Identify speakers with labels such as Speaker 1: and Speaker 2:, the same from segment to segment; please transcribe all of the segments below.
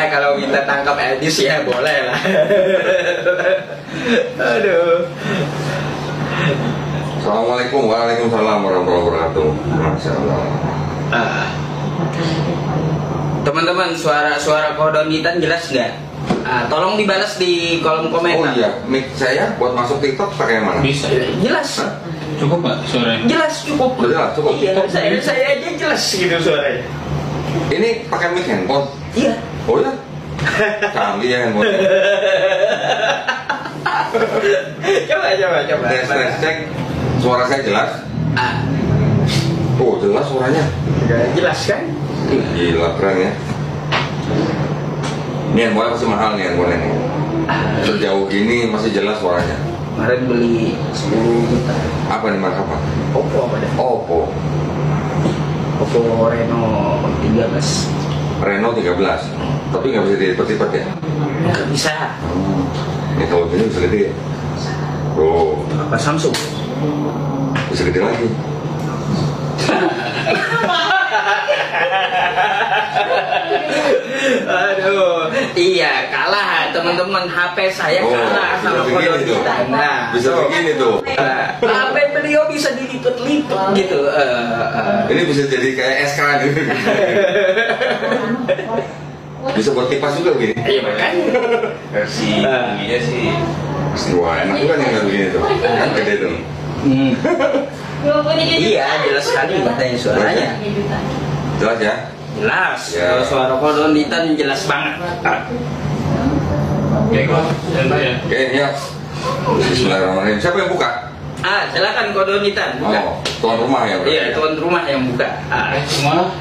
Speaker 1: Ya kalau minta tangkap Edis ya boleh lah. Aduh.
Speaker 2: Assalamualaikum, waalaikumsalam warahmatullahi wabarakatuh. Masya Allah.
Speaker 1: Teman-teman, suara kodonitan jelas nggak? Tolong dibalas di kolom komentar.
Speaker 2: Oh iya, mic saya buat masuk TikTok pakai yang mana?
Speaker 3: Bisa.
Speaker 1: Jelas.
Speaker 3: Cukup nggak suaranya?
Speaker 1: Jelas cukup.
Speaker 2: Jelas, cukup.
Speaker 1: Iya, saya aja jelas gitu suaranya.
Speaker 2: Ini pakai mic handphone?
Speaker 1: Iya.
Speaker 2: Oh ya? Canggih ya handphone.
Speaker 1: Coba.
Speaker 2: Tes cek. Suara saya jelas? Oh jelas suaranya.
Speaker 1: Jelas kan?
Speaker 2: Gila keren ya. Ini handphone masih mahal nih handphone ini. Sejauh ini masih jelas suaranya.
Speaker 1: Kemarin beli 10 juta.
Speaker 2: Apa nih merek apa?
Speaker 1: Oppo apa dah?
Speaker 2: Oppo
Speaker 1: Reno 13.
Speaker 2: Reno 13. Tapi nggak bisa dilipat-lipat ya?
Speaker 1: Nggak bisa.
Speaker 2: Ini kalau ini bisa gede. Oh,
Speaker 1: Apa Samsung?
Speaker 2: bisa gede lagi.
Speaker 1: Aduh, iya kalah teman-teman, HP saya kalah sama
Speaker 2: begini tuh.
Speaker 1: kodonitan. Nah,
Speaker 2: Bisa begini tuh.
Speaker 1: HP beliau bisa dilipet-lipet gitu.
Speaker 2: Ini bisa jadi kayak SK gitu. Bisa buat kipas juga begini.
Speaker 1: Iya makanya.
Speaker 3: Versi ininya sih.
Speaker 2: Wah enak juga nih nggak begini tuh. Kan gede tuh.
Speaker 1: Iya, jelas sekali katanya suaranya.
Speaker 2: Jelas ya?
Speaker 1: Jelas.
Speaker 2: Ya.
Speaker 1: Kalau suara kodonitan jelas banget.
Speaker 3: Oke, kok. Ya.
Speaker 2: Oke, ya. Bismillahirrahmanirrahim. Siapa yang buka?
Speaker 1: Silakan kodonitan. Buka.
Speaker 2: Oh, tuan rumah ya berarti.
Speaker 1: Iya, tuan rumah yang buka.
Speaker 3: Semua.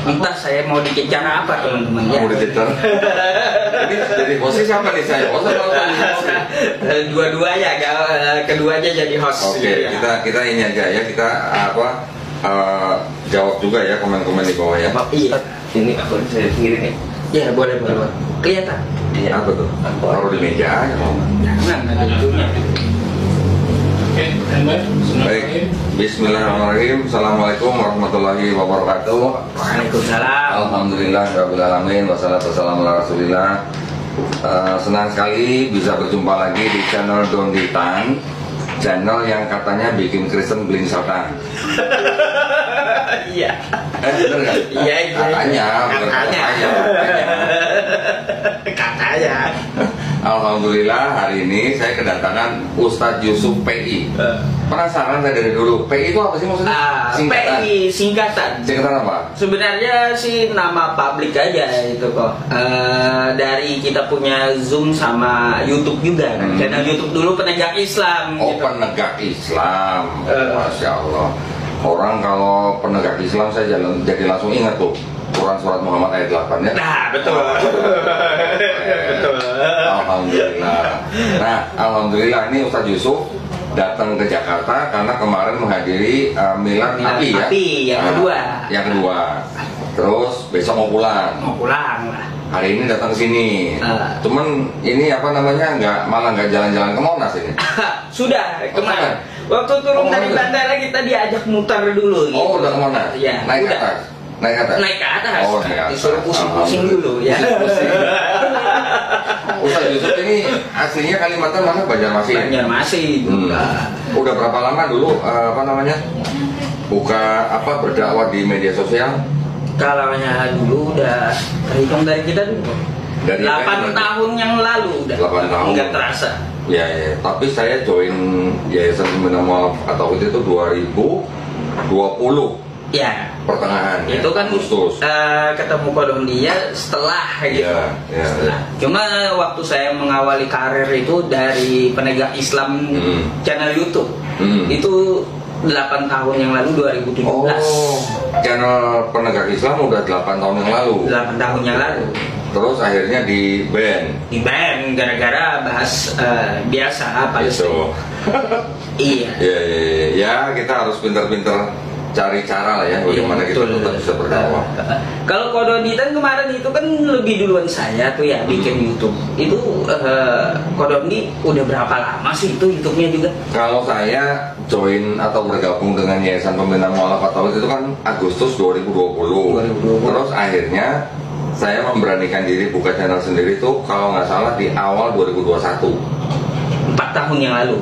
Speaker 1: Entah saya mau dikejar apa teman-teman ya.
Speaker 2: Mau diteter. Ini jadi posisi siapa nih saya? Host atau
Speaker 1: Dua-duanya, keduanya jadi host.
Speaker 2: Oke,
Speaker 1: gitu ya.
Speaker 2: kita ini aja ya, kita jawab juga ya komen-komen di bawah ya.
Speaker 1: Iya. Ini aku saya sendiri nih. Ya boleh. Kelihatan.
Speaker 2: Iya. Apa tuh? Taruh di meja aja.
Speaker 1: Jangan ada itunya.
Speaker 3: Oke,
Speaker 2: Baik, Bismillahirrahmanirrahim. Assalamualaikum warahmatullahi wabarakatuh.
Speaker 1: Waalaikumsalam.
Speaker 2: Alhamdulillah Rabbil Alamin. Wassalatu wassalamu ala Rasulillah. Senang sekali bisa berjumpa lagi di channel Donditan, channel yang katanya bikin Kristen beling setan.
Speaker 1: Iya.
Speaker 2: Bener nggak?
Speaker 1: Iya.
Speaker 2: Katanya, bukan katanya.
Speaker 1: Katanya.
Speaker 2: Alhamdulillah hari ini saya kedatangan Ustadz Yusuf PI. Penasaran saya dari dulu. PI itu apa sih maksudnya?
Speaker 1: PI singkatan.
Speaker 2: Singkatan apa?
Speaker 1: Sebenarnya sih nama publik aja itu kok. Dari kita punya Zoom sama YouTube juga kan. Channel YouTube dulu Penegak Islam.
Speaker 2: Oh,
Speaker 1: gitu.
Speaker 2: Penegak Islam. Masya Allah. Orang kalau penegak Islam saya jadi langsung ingat tuh Quran surat Muhammad ayat 8 ya.
Speaker 1: Nah betul. Betul.
Speaker 2: Alhamdulillah. Nah, alhamdulillah ini Ustadz Yusuf datang ke Jakarta karena kemarin menghadiri milad api ya.
Speaker 1: Api yang kedua.
Speaker 2: Yang kedua. Terus besok mau pulang.
Speaker 1: Mau pulang lah.
Speaker 2: Hari ini datang ke sini. Cuman ini apa namanya malah nggak jalan-jalan ke Monas ini.
Speaker 1: Sudah kemarin. Waktu turun dari bandara kita diajak muter dulu. Gitu.
Speaker 2: Oh udah ke Monas.
Speaker 1: Ya.
Speaker 2: Naik ke
Speaker 1: Udah.
Speaker 2: atas. Naik ke atas.
Speaker 1: Naik ke atas.
Speaker 2: Oh naik ke atas.
Speaker 1: Disuruh pusing-pusing dulu ya.
Speaker 2: Ustadz Yusuf ini aslinya Kalimantan mana? Banjarmasin.
Speaker 1: Banjarmasin.
Speaker 2: Udah berapa lama dulu apa namanya berdakwah di media sosial?
Speaker 1: Kalau dulu udah terhitung dari kita dulu.
Speaker 2: Dari
Speaker 1: 8 tahun yang lalu udah.
Speaker 2: 8 tahun.
Speaker 1: Nggak terasa.
Speaker 2: Ya, tapi saya join Yayasan Pembina Mualaf At-Tauhid itu 2020
Speaker 1: Ya.
Speaker 2: pertengahan.
Speaker 1: Itu kan
Speaker 2: Agustus.
Speaker 1: ketemu Kodong dia setelah gitu.
Speaker 2: Ya.
Speaker 1: Setelah. Cuma waktu saya mengawali karir itu dari Penegak Islam channel YouTube. Itu 8 tahun yang lalu 2017.
Speaker 2: Oh, channel Penegak Islam udah 8 tahun yang lalu.
Speaker 1: 8 tahun yang lalu.
Speaker 2: Terus akhirnya di ban.
Speaker 1: Di ban gara-gara bahas biasa Palestina. Iya.
Speaker 2: Ya, kita harus pintar-pintar cari cara lah ya bagaimana kita tetap bisa berdakwah.
Speaker 1: Kalau Kodonitan kemarin itu kan lebih duluan saya tuh ya bikin YouTube. Itu Kodoni udah berapa lama sih itu YouTube-nya juga?
Speaker 2: Kalau saya join atau bergabung dengan Yayasan Pembina Mualaf At-Tauhid itu kan Agustus 2020. Terus akhirnya Saya memberanikan diri buka channel sendiri tuh kalau nggak salah di awal 2021.
Speaker 1: 4 tahun yang lalu.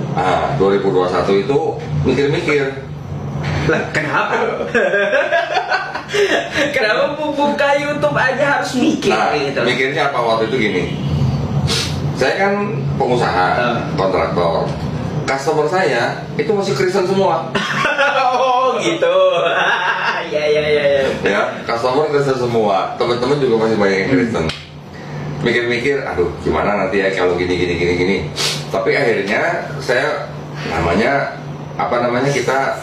Speaker 2: 2021 itu mikir-mikir.
Speaker 1: Lah, kenapa? Kenapa buka YouTube aja harus mikir gitu?
Speaker 2: Mikirnya apa waktu itu gini. Saya kan pengusaha, kontraktor. Customer saya itu masih Kristen semua.
Speaker 1: Oh gitu. Ya.
Speaker 2: Ya, customer Kristen semua. Teman-teman juga masih banyak yang Kristen. Mikir-mikir, aduh gimana nanti ya kalau gini. Tapi akhirnya saya kita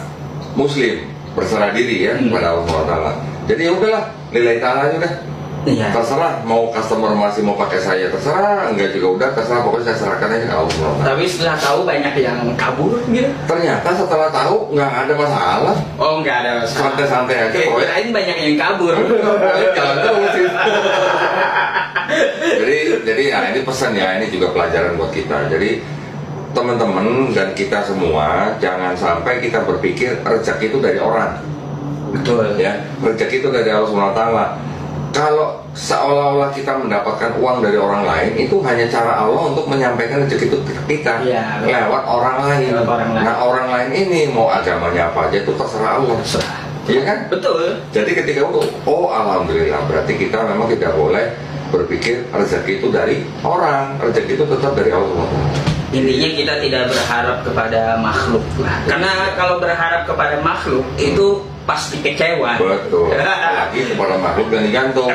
Speaker 2: Muslim, berserah diri ya kepada Allah SWT. Jadi ya udahlah, nilai ta'ala aja udah.
Speaker 1: Iya.
Speaker 2: Terserah mau customer masih mau pakai saya, terserah, enggak juga udah, terserah, pokoknya saya serahkan aja ke Allah SWT.
Speaker 1: Tapi setelah tahu banyak yang kabur gitu.
Speaker 2: Ternyata setelah tahu nggak ada masalah.
Speaker 1: Oh, nggak ada masalah.
Speaker 2: Santai-santai aja.
Speaker 1: Kirain banyak yang kabur.
Speaker 2: Jalan terus. Jadi ya ini pesan ya, ini juga pelajaran buat kita. Jadi teman-teman dan kita semua jangan sampai kita berpikir rezeki itu dari orang.
Speaker 1: Betul.
Speaker 2: Ya, rezeki itu dari Allah SWT. Kalau seolah-olah kita mendapatkan uang dari orang lain, itu hanya cara Allah untuk menyampaikan rezeki itu ke kita
Speaker 1: ya,
Speaker 2: lewat orang lain. Nah, orang lain ini mau agamanya apa aja itu terserah Allah. Iya kan?
Speaker 1: Betul.
Speaker 2: Jadi ketika itu, oh alhamdulillah, berarti kita memang tidak boleh berpikir rezeki itu dari orang, rezeki itu tetap dari Allah.
Speaker 1: Intinya kita tidak berharap kepada makhluk lah. Karena kalau berharap kepada makhluk itu pasti kecewa.
Speaker 2: Betul. Apalagi kepada makhluk dan digantung.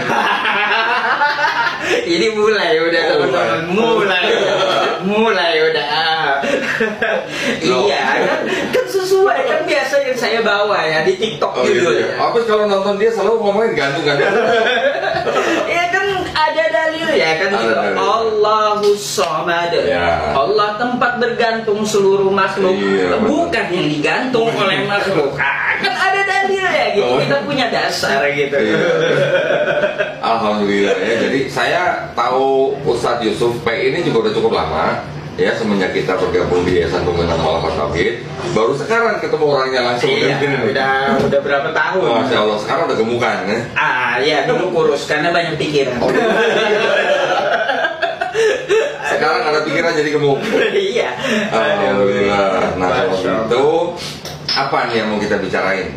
Speaker 1: Ini mulai udah teman-teman, mulai udah. Iya kan sesuai kan biasa yang saya bawa ya di TikTok gitu ya.
Speaker 2: Apa kalau nonton dia selalu ngomongin gantung-gantung.
Speaker 1: Iya kan ada dalil ya kan gitu. Allahus Samad.
Speaker 2: Ya.
Speaker 1: Allah tempat bergantung seluruh makhluk, bukan yang digantung oleh makhluk. Kan ada dalil ya gitu. Kita punya dasar gitu.
Speaker 2: Alhamdulillah ya. Jadi saya tahu Ustadz Yusuf P ini juga udah cukup lama. Ya, semenjak kita bergabung di Yayasan Pembinaan Mu'alafah Tauhid, baru sekarang ketemu orangnya langsung.
Speaker 1: Iya, udah berapa tahun?
Speaker 2: Masya Allah, sekarang udah gemukan ya?
Speaker 1: Iya, dulu kurus karena banyak pikiran.
Speaker 2: Sekarang ada pikiran jadi gemuk.
Speaker 1: Iya.
Speaker 2: Alhamdulillah. Nah, kalau gitu, apa nih yang mau kita bicarain?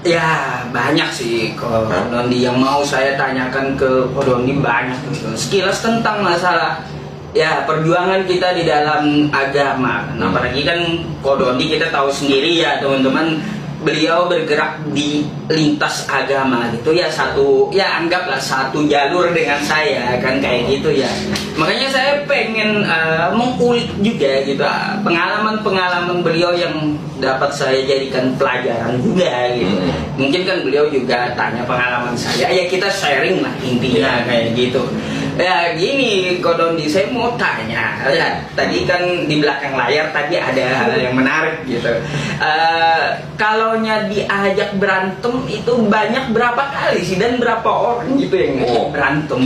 Speaker 1: Ya banyak sih kalau Dondi yang mau saya tanyakan ke Dondi banyak gitu. Sekilas tentang masalah ya perjuangan kita di dalam agama. Nah, apalagi kan Dondi kita tahu sendiri ya teman-teman, beliau bergerak di lintas agama gitu ya, anggaplah satu jalur dengan saya kan kayak gitu ya. Makanya saya pengen mengulik juga gitu pengalaman beliau yang dapat saya jadikan pelajaran juga gitu. Mungkin kan beliau juga tanya pengalaman saya, ya kita sharing lah intinya kayak gitu. Ya gini Dondi, saya mau tanya ya, tadi kan di belakang layar tadi ada hal yang menarik gitu. Kalau diajak berantem itu banyak berapa kali sih dan berapa orang gitu yang berantem?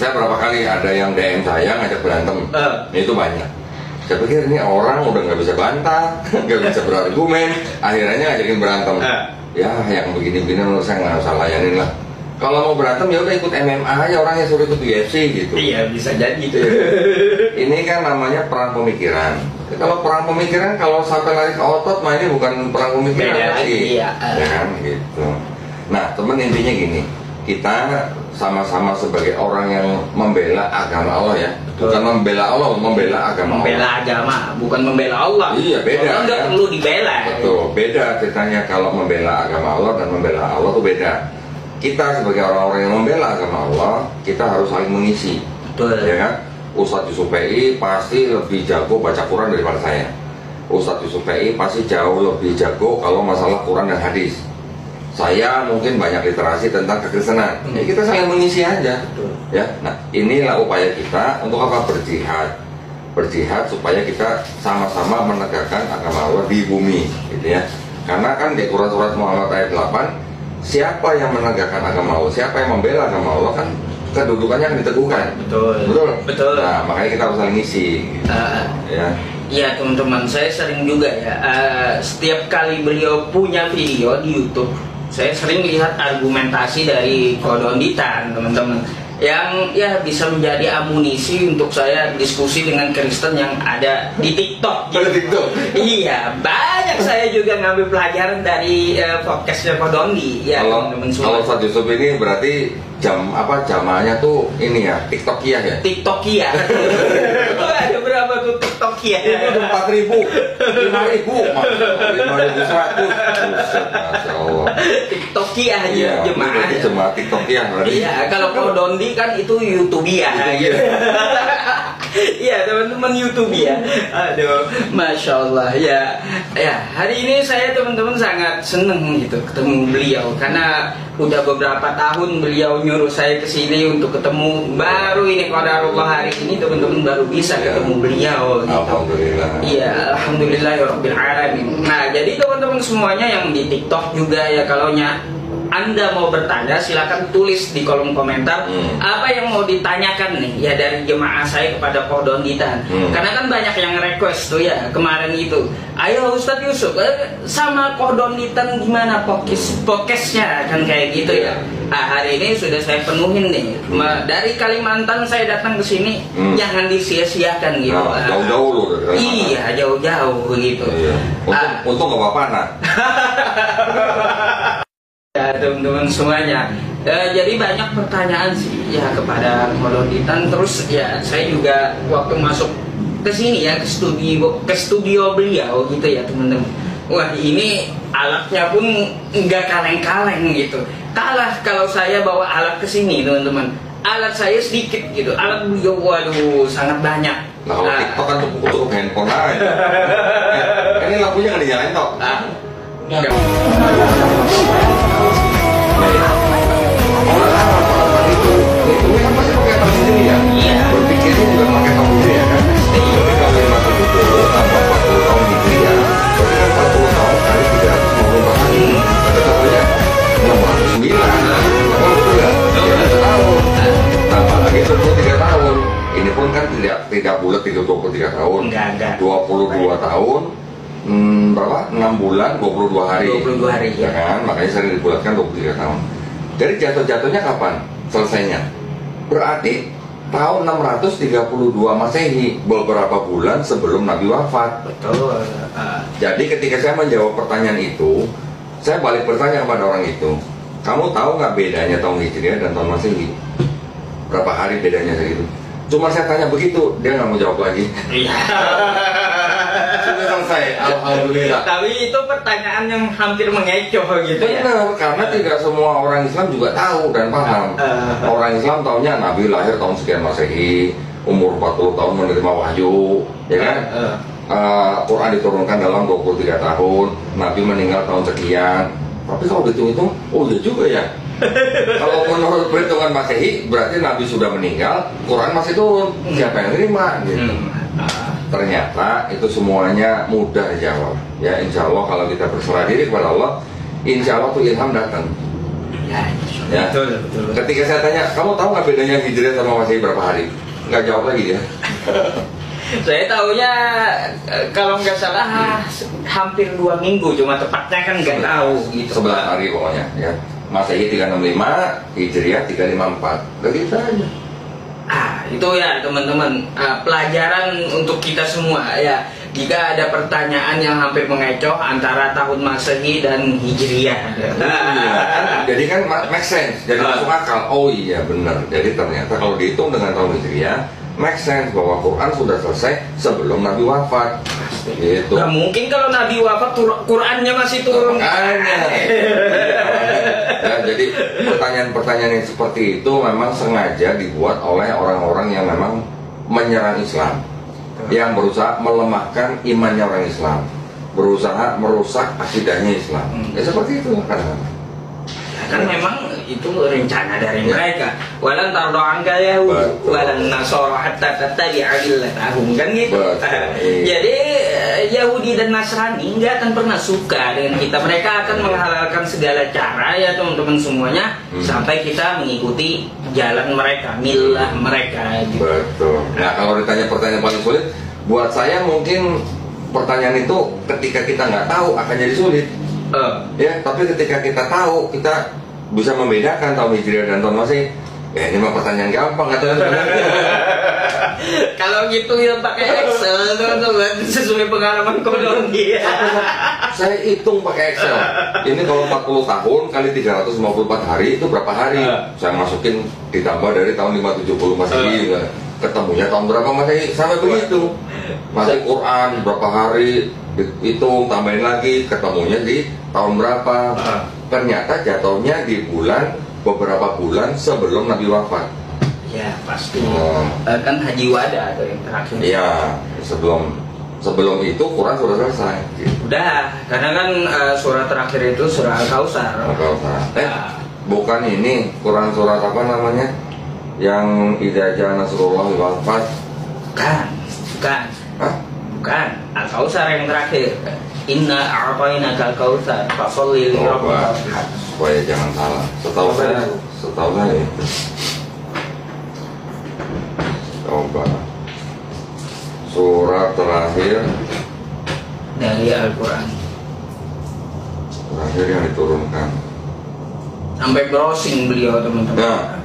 Speaker 2: Saya berapa kali ada yang DM saya ngajak berantem, itu banyak. Saya pikir ini orang udah nggak bisa bantah, nggak bisa berargumen, akhirnya ngajakin berantem. Ya yang begini-begini menurut saya nggak usah layanin lah. Kalau mau berantem ya udah ikut MMA aja, orangnya suruh ikut UFC gitu.
Speaker 1: Iya bisa jadi gitu.
Speaker 2: Ini kan namanya perang pemikiran. Kalau perang pemikiran kalau sampai lari ke otot, ini bukan perang pemikiran lagi.
Speaker 1: Iya.
Speaker 2: Ya kan gitu. Nah temen intinya gini, kita sama-sama sebagai orang yang membela agama Allah ya, bukan membela Allah, membela agama Allah.
Speaker 1: Membela agama, bukan membela Allah.
Speaker 2: Iya beda.
Speaker 1: Allah nggak perlu dibela.
Speaker 2: Betul, beda ceritanya kalau membela agama Allah dan membela Allah itu beda. Kita sebagai orang-orang yang membela agama Allah, kita harus saling mengisi.
Speaker 1: Betul.
Speaker 2: Ya kan? Ustadz Yusuf PI pasti lebih jago baca Quran daripada saya. Ustadz Yusuf PI pasti jauh lebih jago kalau masalah Quran dan hadis. Saya mungkin banyak literasi tentang kekristenan. Ya kita saling mengisi aja.
Speaker 1: Betul.
Speaker 2: Ya. Nah, inilah upaya kita untuk apa? Berjihad. Berjihad supaya kita sama-sama menegakkan agama Allah di bumi, gitu ya. Karena kan di Quran surat Muhammad ayat 8, siapa yang menegakkan agama Allah, siapa yang membela agama Allah kan kedudukannya akan diteguhkan. Betul. Nah makanya kita harus saling ngisi. Ya.
Speaker 1: Iya teman-teman, saya sering juga ya. Setiap kali beliau punya video di YouTube, saya sering lihat argumentasi dari Kodonditan teman-teman, yang ya bisa menjadi amunisi untuk saya diskusi dengan Kristen yang ada di TikTok.
Speaker 2: Ada TikTok?
Speaker 1: Iya, banyak saya juga ngambil pelajaran dari podcastnya Kodondi. Ya, teman-teman semua.
Speaker 2: Kalau Ustaz Yusuf ini berarti jamaahnya tuh ini ya, TikTokiah ya?
Speaker 1: TikTokiah. Itu ada berapa tuh TikTokiah?
Speaker 2: Itu udah 4.000, 5.000, 5.100. Masya Allah.
Speaker 1: TikTokiah aja
Speaker 2: Iya,
Speaker 1: jemaah.
Speaker 2: berarti jemaah TikTokiah berarti.
Speaker 1: Iya, kalau Kodondi kan itu YouTubiah. Iya, teman-teman YouTubiah. Aduh, Masya Allah. Ya, hari ini saya teman-teman sangat seneng gitu ketemu beliau, karena udah beberapa tahun beliau nyuruh saya ke sini untuk ketemu. Baru ini qadarullah hari ini teman-teman baru bisa ketemu beliau gitu.
Speaker 2: Alhamdulillah.
Speaker 1: Iya, alhamdulillahirabbil alamin. Nah, jadi teman-teman semuanya yang di TikTok juga ya, kalau Anda mau bertanya silakan tulis di kolom komentar apa yang mau ditanyakan nih ya dari jemaah saya kepada Kodonditan. Karena kan banyak yang request tuh ya kemarin itu. Ayo Ustadz Yusuf sama Kodonditan gimana podcastnya kan kayak gitu ya. Nah, hari ini sudah saya penuhin nih. Dari Kalimantan saya datang ke sini, jangan disia-siakan gitu.
Speaker 2: Nah, jauh-jauh loh.
Speaker 1: Iya, jauh-jauh begitu.
Speaker 2: Iya. Untung nggak apa-apa nak.
Speaker 1: Ya teman-teman semuanya, jadi banyak pertanyaan sih ya kepada Kodonditan. Terus ya saya juga waktu masuk ke sini ya ke studio beliau gitu ya teman-teman. Wah, ini alatnya pun nggak kaleng-kaleng gitu. Kalah kalau saya bawa alat ke sini teman-teman. Alat saya sedikit gitu, alat beliau waduh sangat banyak.
Speaker 2: Nah, kalau TikTok kan cukup handphone aja. Ini lampunya nggak dinyalain toh? Itu kan pasti pakai tas sendiri ya?
Speaker 1: Iya.
Speaker 2: Berpikirnya juga pakai tas sendiri ya kan? Tapi kalau yang masuk itu tambah 40 tahun gitu ya, berarti kan 40 tahun kali 350 hari, contohnya 69. Apa betul ya? Ya 1 tahun. Tambah lagi 23 tahun. Ini pun kan tidak bulat 23 tahun.
Speaker 1: Enggak.
Speaker 2: 22 tahun. Berapa? 6 bulan 22 hari.
Speaker 1: 22 hari
Speaker 2: ya kan? Makanya sering dibulatkan 23 tahun. Jadi jatuh-jatuhnya kapan selesainya? Berarti tahun 632 Masehi, beberapa bulan sebelum Nabi wafat.
Speaker 1: Betul.
Speaker 2: Jadi ketika saya menjawab pertanyaan itu, saya balik bertanya kepada orang itu, kamu tahu nggak bedanya tahun Hijriah dan tahun Masehi? Berapa hari bedanya segitu? Cuma saya tanya begitu, dia nggak mau jawab lagi.
Speaker 1: Iya.
Speaker 2: Sudah selesai, alhamdulillah.
Speaker 1: Tapi itu pertanyaan yang hampir mengecoh gitu ya.
Speaker 2: Benar, karena tidak semua orang Islam juga tahu dan paham. Orang Islam taunya Nabi lahir tahun sekian Masehi, umur 40 tahun menerima wahyu, ya kan? Quran diturunkan dalam 23 tahun, Nabi meninggal tahun sekian. Tapi kalau dihitung-hitung, oh iya juga ya. Kalau menurut perhitungan Masehi, berarti Nabi sudah meninggal, Quran masih turun. Siapa yang terima? Gitu. Ternyata itu semuanya mudah dijawab. Ya, insya Allah kalau kita berserah diri kepada Allah, insya Allah tuh ilham datang. Ya.
Speaker 1: Betul.
Speaker 2: Ketika saya tanya, kamu tahu nggak bedanya Hijriah sama Masehi berapa hari? Nggak jawab lagi dia.
Speaker 1: Saya tahunya kalau nggak salah hampir 2 minggu, cuma tepatnya kan nggak tahu gitu.
Speaker 2: 11 hari pokoknya. Ya. Masehi 365, Hijriah 354. Begitu aja.
Speaker 1: Itu ya teman-teman, pelajaran untuk kita semua ya. Jika ada pertanyaan yang hampir mengecoh antara tahun Masehi dan Hijriah.
Speaker 2: Jadi kan make sense, jadi masuk akal. Oh iya benar. Jadi ternyata kalau dihitung dengan tahun Hijriah, make sense bahwa Quran sudah selesai sebelum Nabi wafat. Gitu.
Speaker 1: Gak mungkin kalau Nabi wafat Qurannya masih turun.
Speaker 2: Ya, jadi pertanyaan-pertanyaan yang seperti itu memang sengaja dibuat oleh orang-orang yang memang menyerang Islam, yang berusaha melemahkan imannya orang Islam, berusaha merusak akidahnya Islam. Ya seperti itu
Speaker 1: kan memang itu rencana dari mereka. Walan tardo'anka Yahud walan Nasara hatta tattabi'a millatahum, kan gitu. Jadi Yahudi dan Nasrani nggak akan pernah suka dengan kita. Mereka akan menghalalkan segala cara ya teman-teman semuanya sampai kita mengikuti jalan mereka, milah mereka gitu.
Speaker 2: Betul. Nah, kalau ditanya pertanyaan paling sulit, buat saya mungkin pertanyaan itu ketika kita nggak tahu akan jadi sulit. Ya, tapi ketika kita tahu, kita bisa membedakan tahun Hijriah dan tahun Masehi. Ya ini mah pertanyaan gampang atau
Speaker 1: Kalau gitu ya pakai Excel teman-teman, sesuai pengalaman Kodon dia.
Speaker 2: Saya hitung pakai Excel. Ini kalau 40 tahun kali 354 hari itu berapa hari? Saya masukin ditambah dari tahun 570 Masehi. Ketemunya tahun berapa Masehi? Sampai begitu. Masih Quran berapa hari? Hitung, tambahin lagi, ketemunya di tahun berapa? Ternyata jatuhnya di beberapa bulan sebelum Nabi wafat.
Speaker 1: Ya pasti. Kan Haji Wada atau yang terakhir.
Speaker 2: Iya, sebelum itu Quran sudah selesai.
Speaker 1: Udah, karena kan surah terakhir itu surah Al-Kautsar.
Speaker 2: Bukan ini Quran surat apa namanya? Yang idza jaa nasrullahi wal fath.
Speaker 1: Bukan.
Speaker 2: Hah?
Speaker 1: Bukan. Al-Kautsar yang terakhir. Inna a'tainaka al-kautsar fasholli li rabbika wanhar.
Speaker 2: Supaya jangan salah. Setahu saya itu. Coba. Surat terakhir
Speaker 1: dari Al-Quran.
Speaker 2: Terakhir yang diturunkan.
Speaker 1: Sampai browsing beliau teman-teman.
Speaker 2: Nah,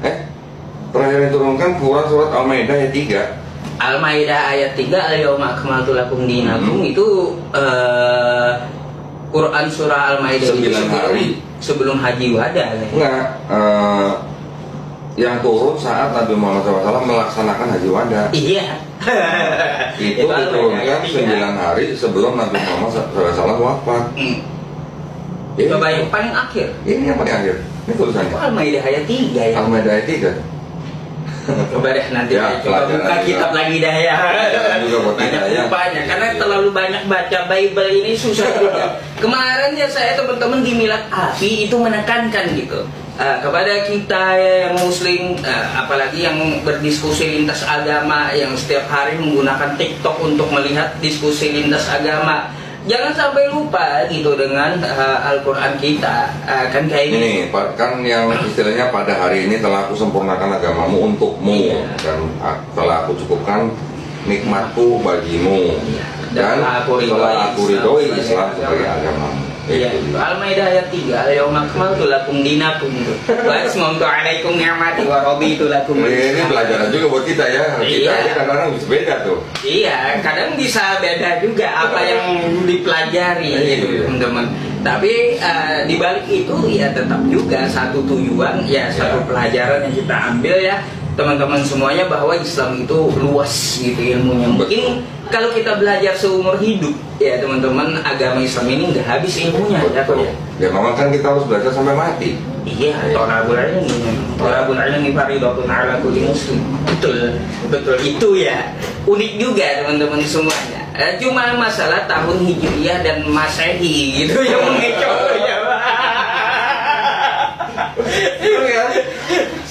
Speaker 2: terakhir yang diturunkan Quran surat Al-Maidah ayat 3.
Speaker 1: Al-Maidah ayat 3 al-yauma akmaltu lakum dinakum itu Quran surah Al-Maidah
Speaker 2: 9 hari
Speaker 1: sebelum Haji Wada.
Speaker 2: Enggak, yang turun saat Nabi Muhammad SAW melaksanakan Haji Wada.
Speaker 1: Iya.
Speaker 2: Itu diturunkan 9 hari sebelum Nabi Muhammad SAW wafat.
Speaker 1: Coba yang paling akhir.
Speaker 2: Ini yang paling akhir. Ini tulisannya.
Speaker 1: Al-Maidah ayat 3 ya.
Speaker 2: Al-Maidah ayat 3.
Speaker 1: Coba deh nanti
Speaker 2: Ya,
Speaker 1: coba buka kitab lagi dah ya. Banyak karena terlalu banyak baca Bible ini susah juga. Kemarin ya saya teman-teman di Milad Api itu menekankan gitu kepada kita ya, yang Muslim, apalagi yang berdiskusi lintas agama, yang setiap hari menggunakan TikTok untuk melihat diskusi lintas agama. Jangan sampai lupa gitu dengan Al-Quran kita. Kan kayak
Speaker 2: ini kan yang istilahnya pada hari ini telah aku sempurnakan agamamu untukmu. Dan telah aku cukupkan nikmatku bagimu. Dan telah aku ridhoi Islam sebagai agamamu.
Speaker 1: Iya, Al-Maidah ayat 3, al-yauma akmaltu lakum dinakum wa atmamtu 'alaikum ni'mati wa raditu lakum.
Speaker 2: Ini pelajaran juga buat kita ya. Kita aja kadang-kadang bisa beda tuh.
Speaker 1: Iya, kadang bisa beda juga apa yang dipelajari gitu, teman-teman. Tapi di balik itu ya tetap juga satu tujuan, ya satu pelajaran yang kita ambil ya teman-teman semuanya, bahwa Islam itu luas gitu ilmunya. Mungkin kalau kita belajar seumur hidup ya teman-teman, agama Islam ini nggak habis ilmunya.
Speaker 2: Ya memang kan kita harus belajar sampai mati.
Speaker 1: Iya, tolabul ilmi fardhatun 'ala kulli muslim. Betul itu ya. Unik juga teman-teman semuanya. Cuma masalah tahun Hijriah dan Masehi gitu yang mengecoh ya.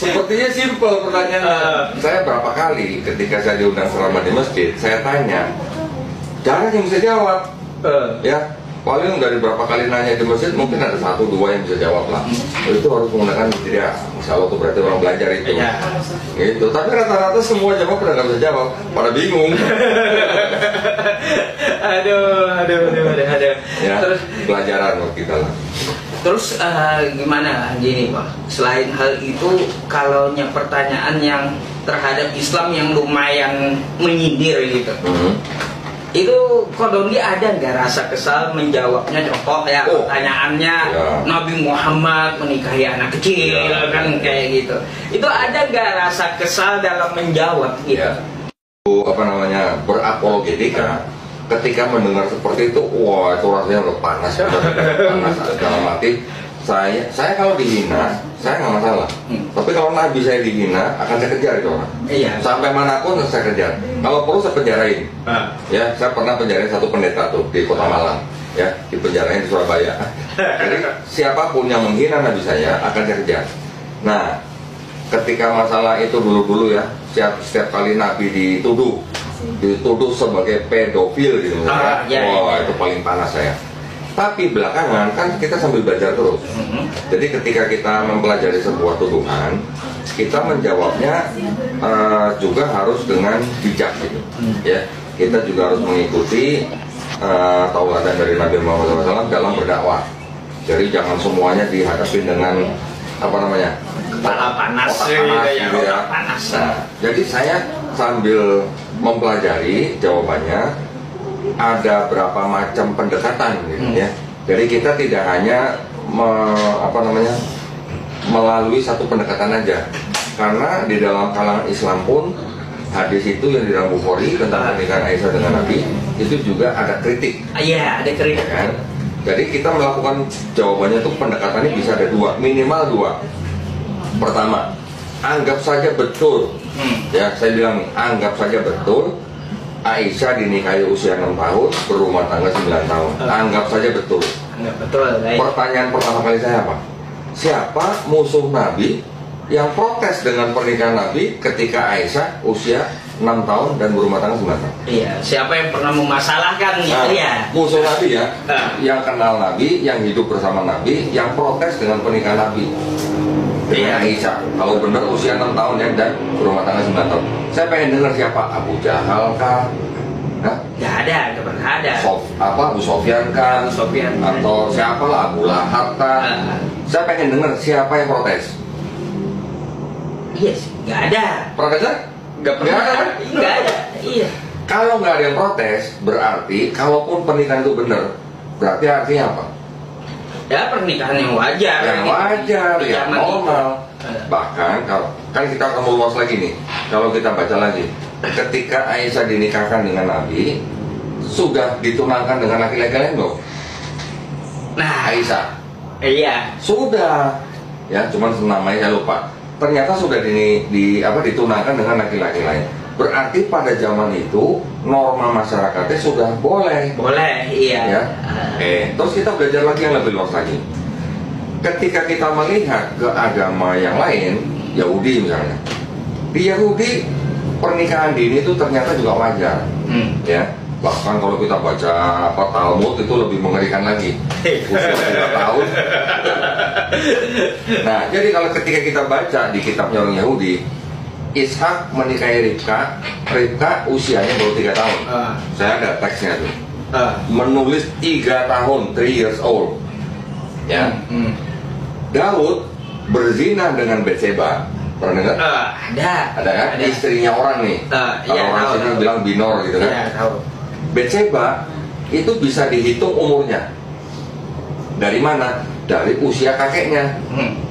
Speaker 2: Sepertinya simpel pertanyaan. Saya berapa kali ketika saya diundang ceramah di masjid, saya tanya, jarang yang bisa jawab. Ya, paling dari berapa kali nanya di masjid mungkin ada 1-2 yang bisa jawab lah. Itu harus menggunakan tidak. Insya Allah itu berarti orang belajar itu. Gitu. Tapi rata-rata semua jawab pada nggak bisa jawab, pada bingung.
Speaker 1: Aduh.
Speaker 2: Ya, terus pelajaran buat kita lah.
Speaker 1: Terus gimana gini Pak? Selain hal itu, kalau pertanyaan yang terhadap Islam yang lumayan menyindir gitu, itu Kodondi ada nggak rasa kesal menjawabnya? Contoh ya pertanyaannya Nabi Muhammad menikahi anak kecil kan kayak gitu. Itu ada nggak rasa kesal dalam menjawab gitu?
Speaker 2: Apa namanya, berapologetika. Ketika mendengar seperti itu, wah itu rasanya udah panas, panas dalam hati. Saya kalau dihina, saya nggak masalah. Tapi kalau Nabi saya dihina, akan saya kejar itu orang.
Speaker 1: Iya.
Speaker 2: Sampai manapun saya kejar. Kalau perlu saya penjarain. Ya, saya pernah penjarain satu pendeta tuh di Kota Malang. Ya, di penjarain di Surabaya. Jadi siapapun yang menghina Nabi saya akan saya kejar. Nah, ketika masalah itu dulu ya, setiap kali Nabi dituduh sebagai pedofil gitu, wah itu paling panas saya. Tapi belakangan kan kita sambil belajar terus. Jadi ketika kita mempelajari sebuah tuduhan, kita menjawabnya juga harus dengan bijak gitu. Ya, kita juga harus mengikuti tauladan dari Nabi Muhammad SAW dalam berdakwah. Jadi jangan semuanya dihadapin dengan apa namanya,
Speaker 1: Kepala panas,
Speaker 2: otak panas,
Speaker 1: ya,
Speaker 2: gitu ya.
Speaker 1: otak panas.
Speaker 2: Nah, jadi saya sambil mempelajari jawabannya, ada berapa macam pendekatan gitu ya. Jadi kita tidak hanya melalui satu pendekatan aja, karena di dalam kalangan Islam pun hadis itu yang di dalam Bukhari tentang pernikahan Aisyah dengan Nabi itu juga ada kritik.
Speaker 1: Iya, ada kritik
Speaker 2: Ya kan? Jadi kita melakukan jawabannya tuh pendekatannya bisa ada dua, minimal dua. Pertama, anggap saja betul, ya saya bilang nih, anggap saja betul Aisyah dinikahi usia 6 tahun, berumah tangga 9 tahun. Anggap saja betul.
Speaker 1: Enggak betul, baik.
Speaker 2: Pertanyaan pertama kali saya apa? Siapa musuh Nabi yang protes dengan pernikahan Nabi ketika Aisyah usia 6 tahun dan berumah tangga 9 tahun?
Speaker 1: Iya, siapa yang pernah memasalahkan gitu ya?
Speaker 2: Musuh Nabi ya, yang kenal Nabi, yang hidup bersama Nabi, yang protes dengan pernikahan Nabi dengan Aisyah. Kalau benar usia 6 tahun ya dan berumah tangga 9 tahun. Saya pengen dengar siapa? Abu Jahal kah? Hah?
Speaker 1: Nggak ada, nggak pernah ada.
Speaker 2: Abu Sofyan kah?
Speaker 1: Abu Sofyan.
Speaker 2: Atau siapa lah, Abu Lahab kah? Saya pengen dengar siapa yang protes.
Speaker 1: Iya sih, nggak ada.
Speaker 2: Pernah dengar?
Speaker 1: Nggak pernah.
Speaker 2: Nggak ada kan?
Speaker 1: Nggak ada. Iya.
Speaker 2: Kalau nggak ada yang protes, berarti kalaupun pernikahan itu benar, berarti artinya apa?
Speaker 1: Ya pernikahan yang wajar.
Speaker 2: Yang wajar, yang normal. Bahkan kalau kan kita akan luas lagi nih, kalau kita baca lagi, ketika Aisyah dinikahkan dengan Nabi, sudah ditunangkan dengan laki-laki lain loh.
Speaker 1: Nah,
Speaker 2: Aisyah
Speaker 1: iya.
Speaker 2: sudah, ya cuman namanya saya lupa. Ternyata sudah ditunangkan dengan laki-laki lain. Berarti pada zaman itu norma masyarakatnya sudah boleh.
Speaker 1: Boleh, iya.
Speaker 2: Ya. Terus kita belajar lagi yang lebih luas lagi. Ketika kita melihat ke agama yang lain, Yahudi misalnya, di Yahudi pernikahan dini itu ternyata juga wajar. Ya. Bahkan kalau kita baca Talmud itu lebih mengerikan lagi. Usia 3 tahun. Nah, jadi kalau ketika kita baca di kitabnya orang Yahudi, Ishak menikahi Ribka usianya baru 3 tahun. Saya ada teksnya tuh. Menulis 3 tahun, 3 years old. Ya. Daud berzina dengan Betseba. Pernah dengar?
Speaker 1: Ada
Speaker 2: kan?
Speaker 1: Ada.
Speaker 2: Istrinya orang nih. Kalau
Speaker 1: Iya,
Speaker 2: orang sini bilang binor gitu kan.
Speaker 1: Iya, tahu.
Speaker 2: Betseba itu bisa dihitung umurnya. Dari mana? Dari usia kakeknya.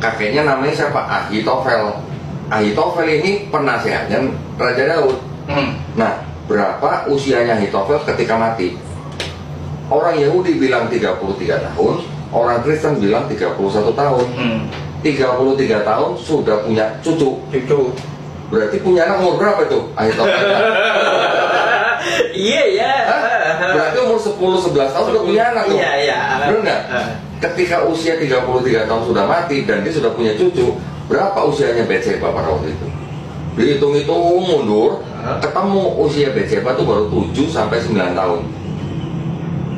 Speaker 2: Kakeknya namanya siapa? Ahitofel. Ahitofel ini penasehatnya Raja Daud. Nah, berapa usianya Ahitofel ketika mati? Orang Yahudi bilang 33 tahun, orang Kristen bilang 31 tahun. 33 tahun sudah punya cucu. Berarti punya anak umur berapa tuh Ahitofel?
Speaker 1: Iya, ya.
Speaker 2: Berarti umur 10-11 tahun sudah punya anak tuh.
Speaker 1: Iya.
Speaker 2: Benar nggak? Ketika usia 33 tahun sudah mati dan dia sudah punya cucu, berapa usianya Betseba pada waktu itu? Dihitung-hitung mundur, ketemu usia Betseba tuh baru 7-9 tahun.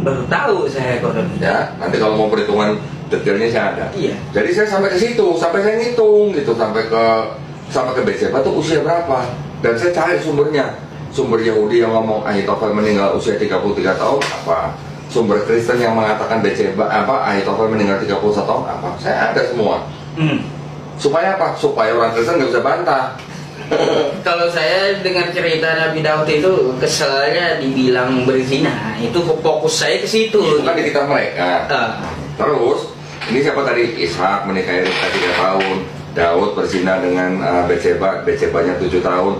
Speaker 1: Baru tahu saya kok.
Speaker 2: Ya, nanti kalau mau perhitungan detailnya saya ada.
Speaker 1: Iya.
Speaker 2: Jadi saya sampai ke situ, sampai saya ngitung gitu, sampai ke Betseba tuh usia berapa? Dan saya cari sumbernya. Sumber Yahudi yang ngomong Ahitofel meninggal usia 33 tahun apa? Sumber Kristen yang mengatakan Ahitofel meninggal 31 tahun apa? Saya ada semua. Supaya apa? Supaya orang Kristen nggak bisa bantah.
Speaker 1: Kalau saya dengar cerita Nabi Daud itu keselnya dibilang berzina, itu fokus saya ke situ.
Speaker 2: Itu kan di kitab mereka. Terus ini siapa tadi? Ishak menikahi Ribka 3 tahun, Daud berzina dengan Betseba, Betsebanya 7 tahun.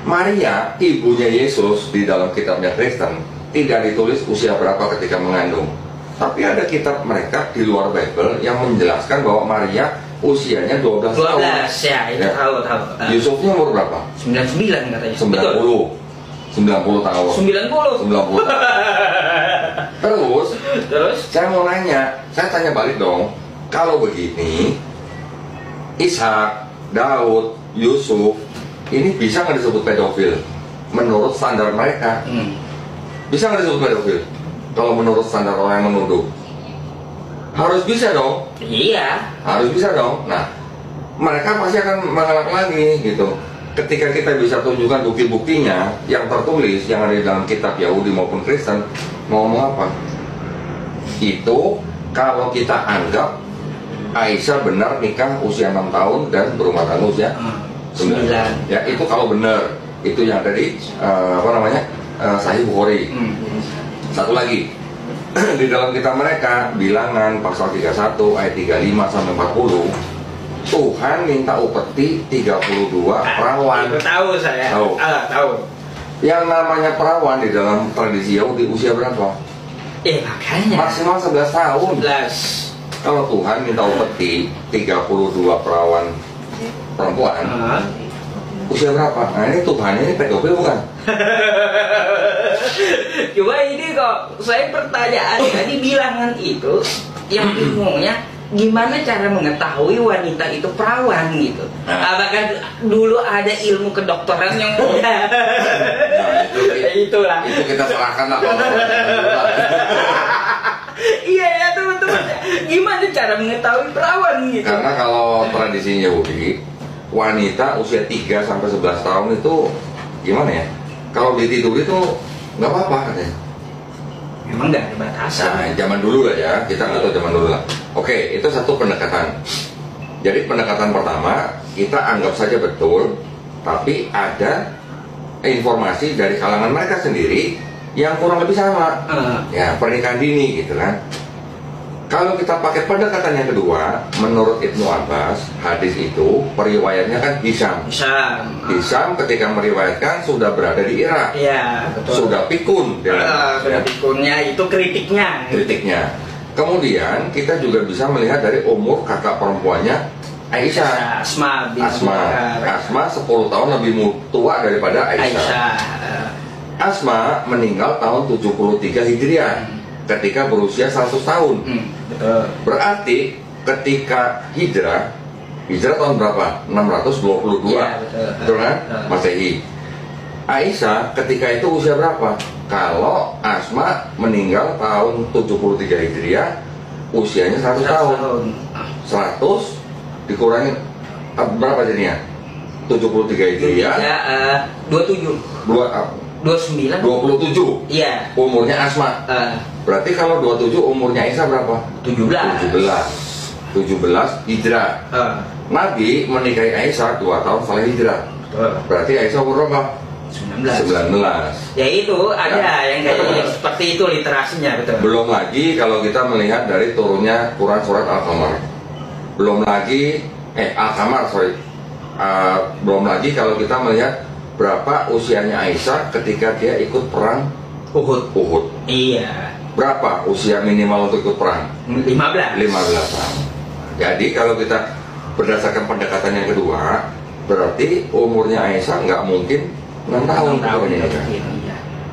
Speaker 2: Maria, ibunya Yesus di dalam kitabnya Kristen tidak ditulis usia berapa ketika mengandung. Tapi ada kitab mereka di luar Bible yang menjelaskan bahwa Maria usianya 12 tahun.
Speaker 1: 12 ya, itu tahu.
Speaker 2: Yusufnya umur berapa?
Speaker 1: 99 katanya.
Speaker 2: 90. 90 tahun.
Speaker 1: 90.
Speaker 2: 90 tahun. Terus saya mau nanya, saya tanya balik dong. Kalau begini, Ishak, Daud, Yusuf ini bisa nggak disebut pedofil menurut standar mereka? Bisa nggak disebut pedofil kalau menurut standar orang yang menuduh? Harus bisa dong.
Speaker 1: Iya.
Speaker 2: Harus bisa dong. Nah, mereka pasti akan mengelak lagi gitu. Ketika kita bisa tunjukkan bukti-buktinya yang tertulis yang ada di dalam kitab Yahudi maupun Kristen, mau ngomong apa? Itu kalau kita anggap Aisyah benar nikah usia 6 tahun dan berumah tangga usia 9. Ya, itu kalau benar. Itu yang dari Sahih Bukhari. Satu lagi, di dalam kitab mereka bilangan pasal 31 ayat 35 sampai 40, Tuhan minta upeti 32 perawan.
Speaker 1: Itu tahu saya.
Speaker 2: Tahu.
Speaker 1: Tahu.
Speaker 2: Yang namanya perawan di dalam tradisi Yahudi usia berapa?
Speaker 1: Makanya
Speaker 2: Maksimal 11 tahun.
Speaker 1: 11.
Speaker 2: Kalau Tuhan minta upeti 32 perawan perempuan, usia berapa? Nah, ini Tuhan ini pedofil bukan?
Speaker 1: Coba ini kok saya pertanyaan tadi bilangan itu yang bingungnya gimana cara mengetahui wanita itu perawan gitu? Apakah dulu ada ilmu kedokteran yang itulah.
Speaker 2: Itu kita serahkan lah.
Speaker 1: Iya ya teman-teman. Gimana cara mengetahui perawan gitu?
Speaker 2: Karena kalau tradisi Yahudi, wanita usia 3 sampai 11 tahun itu gimana ya? Kalau ditidur itu nggak apa-apa katanya.
Speaker 1: Memang nggak ada batasan.
Speaker 2: Nah, zaman dulu lah ya, kita nggak tahu zaman dulu lah. Oke, itu satu pendekatan. Jadi pendekatan pertama kita anggap saja betul, tapi ada informasi dari kalangan mereka sendiri yang kurang lebih sama. Ya, pernikahan dini gitu kan. Kalau kita pakai pendekatan yang kedua, menurut Ibnu Abbas, hadis itu periwayatnya kan Hisham. Hisham ketika meriwayatkan sudah berada di Irak.
Speaker 1: Iya, betul.
Speaker 2: Sudah pikun.
Speaker 1: Sudah pikunnya itu kritiknya.
Speaker 2: Kemudian kita juga bisa melihat dari umur kakak perempuannya Aisyah.
Speaker 1: Asma
Speaker 2: 10 tahun lebih tua daripada Aisyah. Asma meninggal tahun 73 Hijriah ketika berusia 100 tahun.
Speaker 1: Betul.
Speaker 2: Berarti ketika hijrah tahun berapa? 622.
Speaker 1: Ya,
Speaker 2: betul kan? Masehi. Aisyah ketika itu usia berapa? Kalau Asma meninggal tahun 73 Hijriah, usianya 100 tahun. 100 dikurangi berapa jadinya? 73 Hijriah. 27.
Speaker 1: Iya.
Speaker 2: Umurnya Asma. Berarti kalau 27 umurnya Aisyah berapa? 17 hijrah. Nabi menikahi Aisyah 2 tahun setelah hijrah. Berarti Aisyah umur berapa? 19.
Speaker 1: Ya itu ada yang kayak seperti itu literasinya, betul.
Speaker 2: Belum lagi kalau kita melihat dari turunnya Quran surat Al-Qamar. Belum lagi belum lagi kalau kita melihat berapa usianya Aisyah ketika dia ikut perang Uhud.
Speaker 1: Iya.
Speaker 2: Berapa usia minimal untuk ikut perang? 15 tahun. Jadi kalau kita berdasarkan pendekatan yang kedua, berarti umurnya Aisyah nggak mungkin 6 tahun.
Speaker 1: Iya.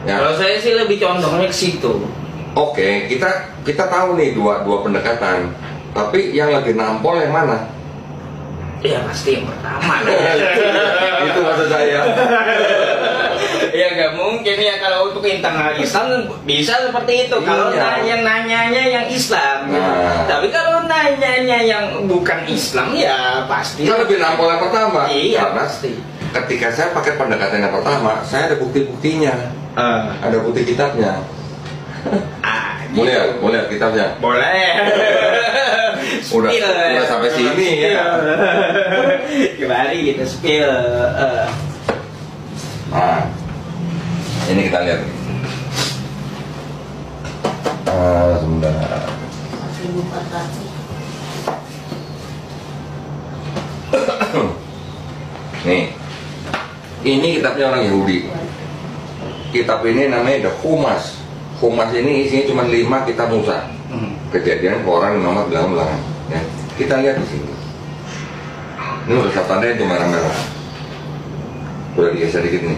Speaker 1: Ya. Kalau saya sih lebih condongnya ke situ.
Speaker 2: Oke, kita tahu nih dua pendekatan. Tapi yang lagi nampol yang mana?
Speaker 1: Ya pasti yang pertama.
Speaker 2: Itu maksud saya.
Speaker 1: Ya nggak mungkin ya kalau untuk internal Islam bisa seperti itu. Kalau nanyanya yang Islam. Tapi kalau nanyanya yang bukan Islam ya pasti.
Speaker 2: Kita lebih nampol yang pertama.
Speaker 1: Iya,
Speaker 2: karena
Speaker 1: pasti.
Speaker 2: Ketika saya pakai pendekatan yang pertama, saya ada bukti-buktinya. Ada bukti kitabnya. Boleh lihat kitabnya?
Speaker 1: Boleh.
Speaker 2: Udah sampai sini ya.
Speaker 1: Kembali kita spill.
Speaker 2: Nah, ini kita lihat. Sebentar. Nih, ini kitabnya orang Yahudi. Kitab ini namanya The Humas. Humas ini isinya cuma 5 kitab Musa. Kejadian, Quran, Muhammad, belakang. Ya. Kita lihat di sini. Ini udah saya tandain tuh merah-merah. Udah digeser dikit nih.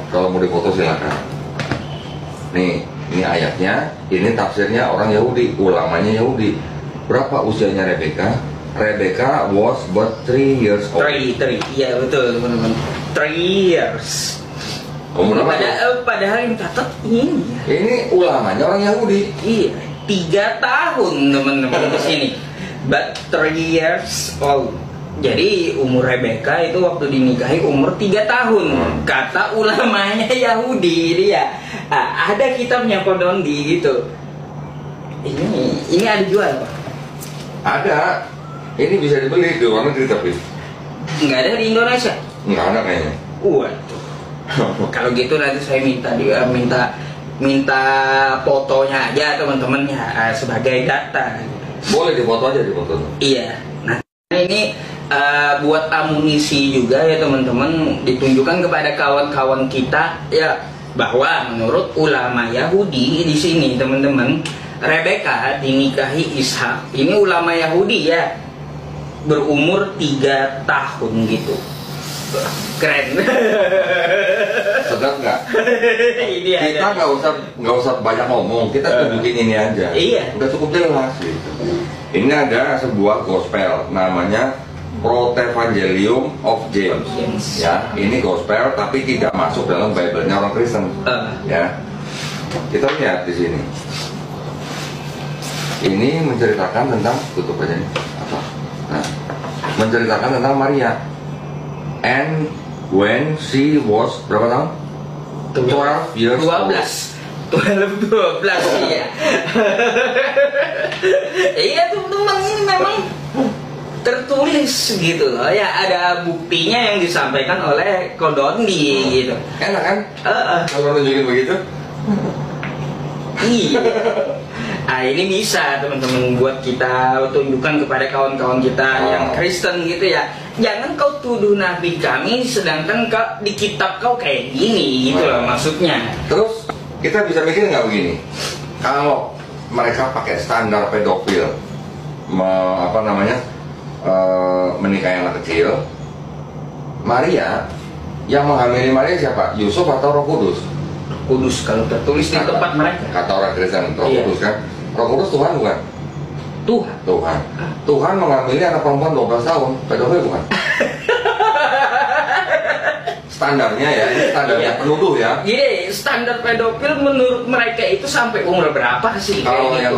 Speaker 2: Kalau mau dipoto silakan. Nih, ini ayatnya, ini tafsirnya orang Yahudi, ulamanya Yahudi. Berapa usianya Rebecca? Rebecca was but 3 years old.
Speaker 1: 3, iya betul teman-teman. 3 years. Padahal yang catat ini.
Speaker 2: Ini ulamanya orang Yahudi.
Speaker 1: Iya, 3 tahun teman-teman di sini. But 3 years old. Jadi umur Rebecca itu waktu dinikahi umur 3 tahun. Kata ulamanya Yahudi dia. Ada kitabnya Kodondi gitu. Ini ada jual Pak?
Speaker 2: Ada. Ini bisa dibeli di luar negeri tapi
Speaker 1: Nggak ada di Indonesia?
Speaker 2: nggak ada kayaknya.
Speaker 1: Waduh. Kalau gitu nanti saya minta fotonya aja teman-teman ya sebagai data.
Speaker 2: Boleh dipoto aja, dipoto.
Speaker 1: Iya. Nah ini buat amunisi juga ya teman-teman, ditunjukkan kepada kawan-kawan kita ya bahwa menurut ulama Yahudi di sini teman-teman, Rebeka dinikahi Ishak. Ini ulama Yahudi ya, berumur 3 tahun gitu. Keren.
Speaker 2: Sedap nggak?
Speaker 1: Ini
Speaker 2: Kita
Speaker 1: ada.
Speaker 2: nggak usah banyak ngomong, kita tunjukin ini aja.
Speaker 1: Iya.
Speaker 2: Udah cukup jelas gitu. Ini ada sebuah gospel namanya Protevangelium of James. Ya, ini gospel tapi tidak masuk dalam Bible-nya orang Kristen. Ya, kita lihat di sini. Ini menceritakan tentang, tutup aja nih. Apa? Nah, menceritakan tentang Maria. And when she was berapa tahun? 12 years old.
Speaker 1: 12 iya. Iya teman-teman, ini memang tertulis gitu loh ya, ada buktinya yang disampaikan oleh Kodondi gitu.
Speaker 2: Enak kan? Kalau nunjukin begitu.
Speaker 1: Iya. Nah ini bisa teman-teman buat kita tunjukkan kepada kawan-kawan kita yang Kristen gitu ya. Jangan kau tuduh nabi kami sedangkan di kitab kau kayak gini gitu loh maksudnya.
Speaker 2: Terus kita bisa mikir nggak begini? Kalau mereka pakai standar pedofil, menikahi anak kecil, Maria yang menghamili Maria siapa? Yusuf atau Roh Kudus?
Speaker 1: Kudus kalau tertulis di tempat mereka.
Speaker 2: Kata orang Kristen, Roh Kudus kan? Roh Kudus Tuhan bukan?
Speaker 1: Tuhan.
Speaker 2: Tuhan mengambil anak perempuan 12 tahun, pedofil bukan? Standarnya ya, ini standarnya penuduh ya.
Speaker 1: Gini, standar pedofil menurut mereka itu sampai umur berapa sih?
Speaker 2: Kalau
Speaker 1: kayak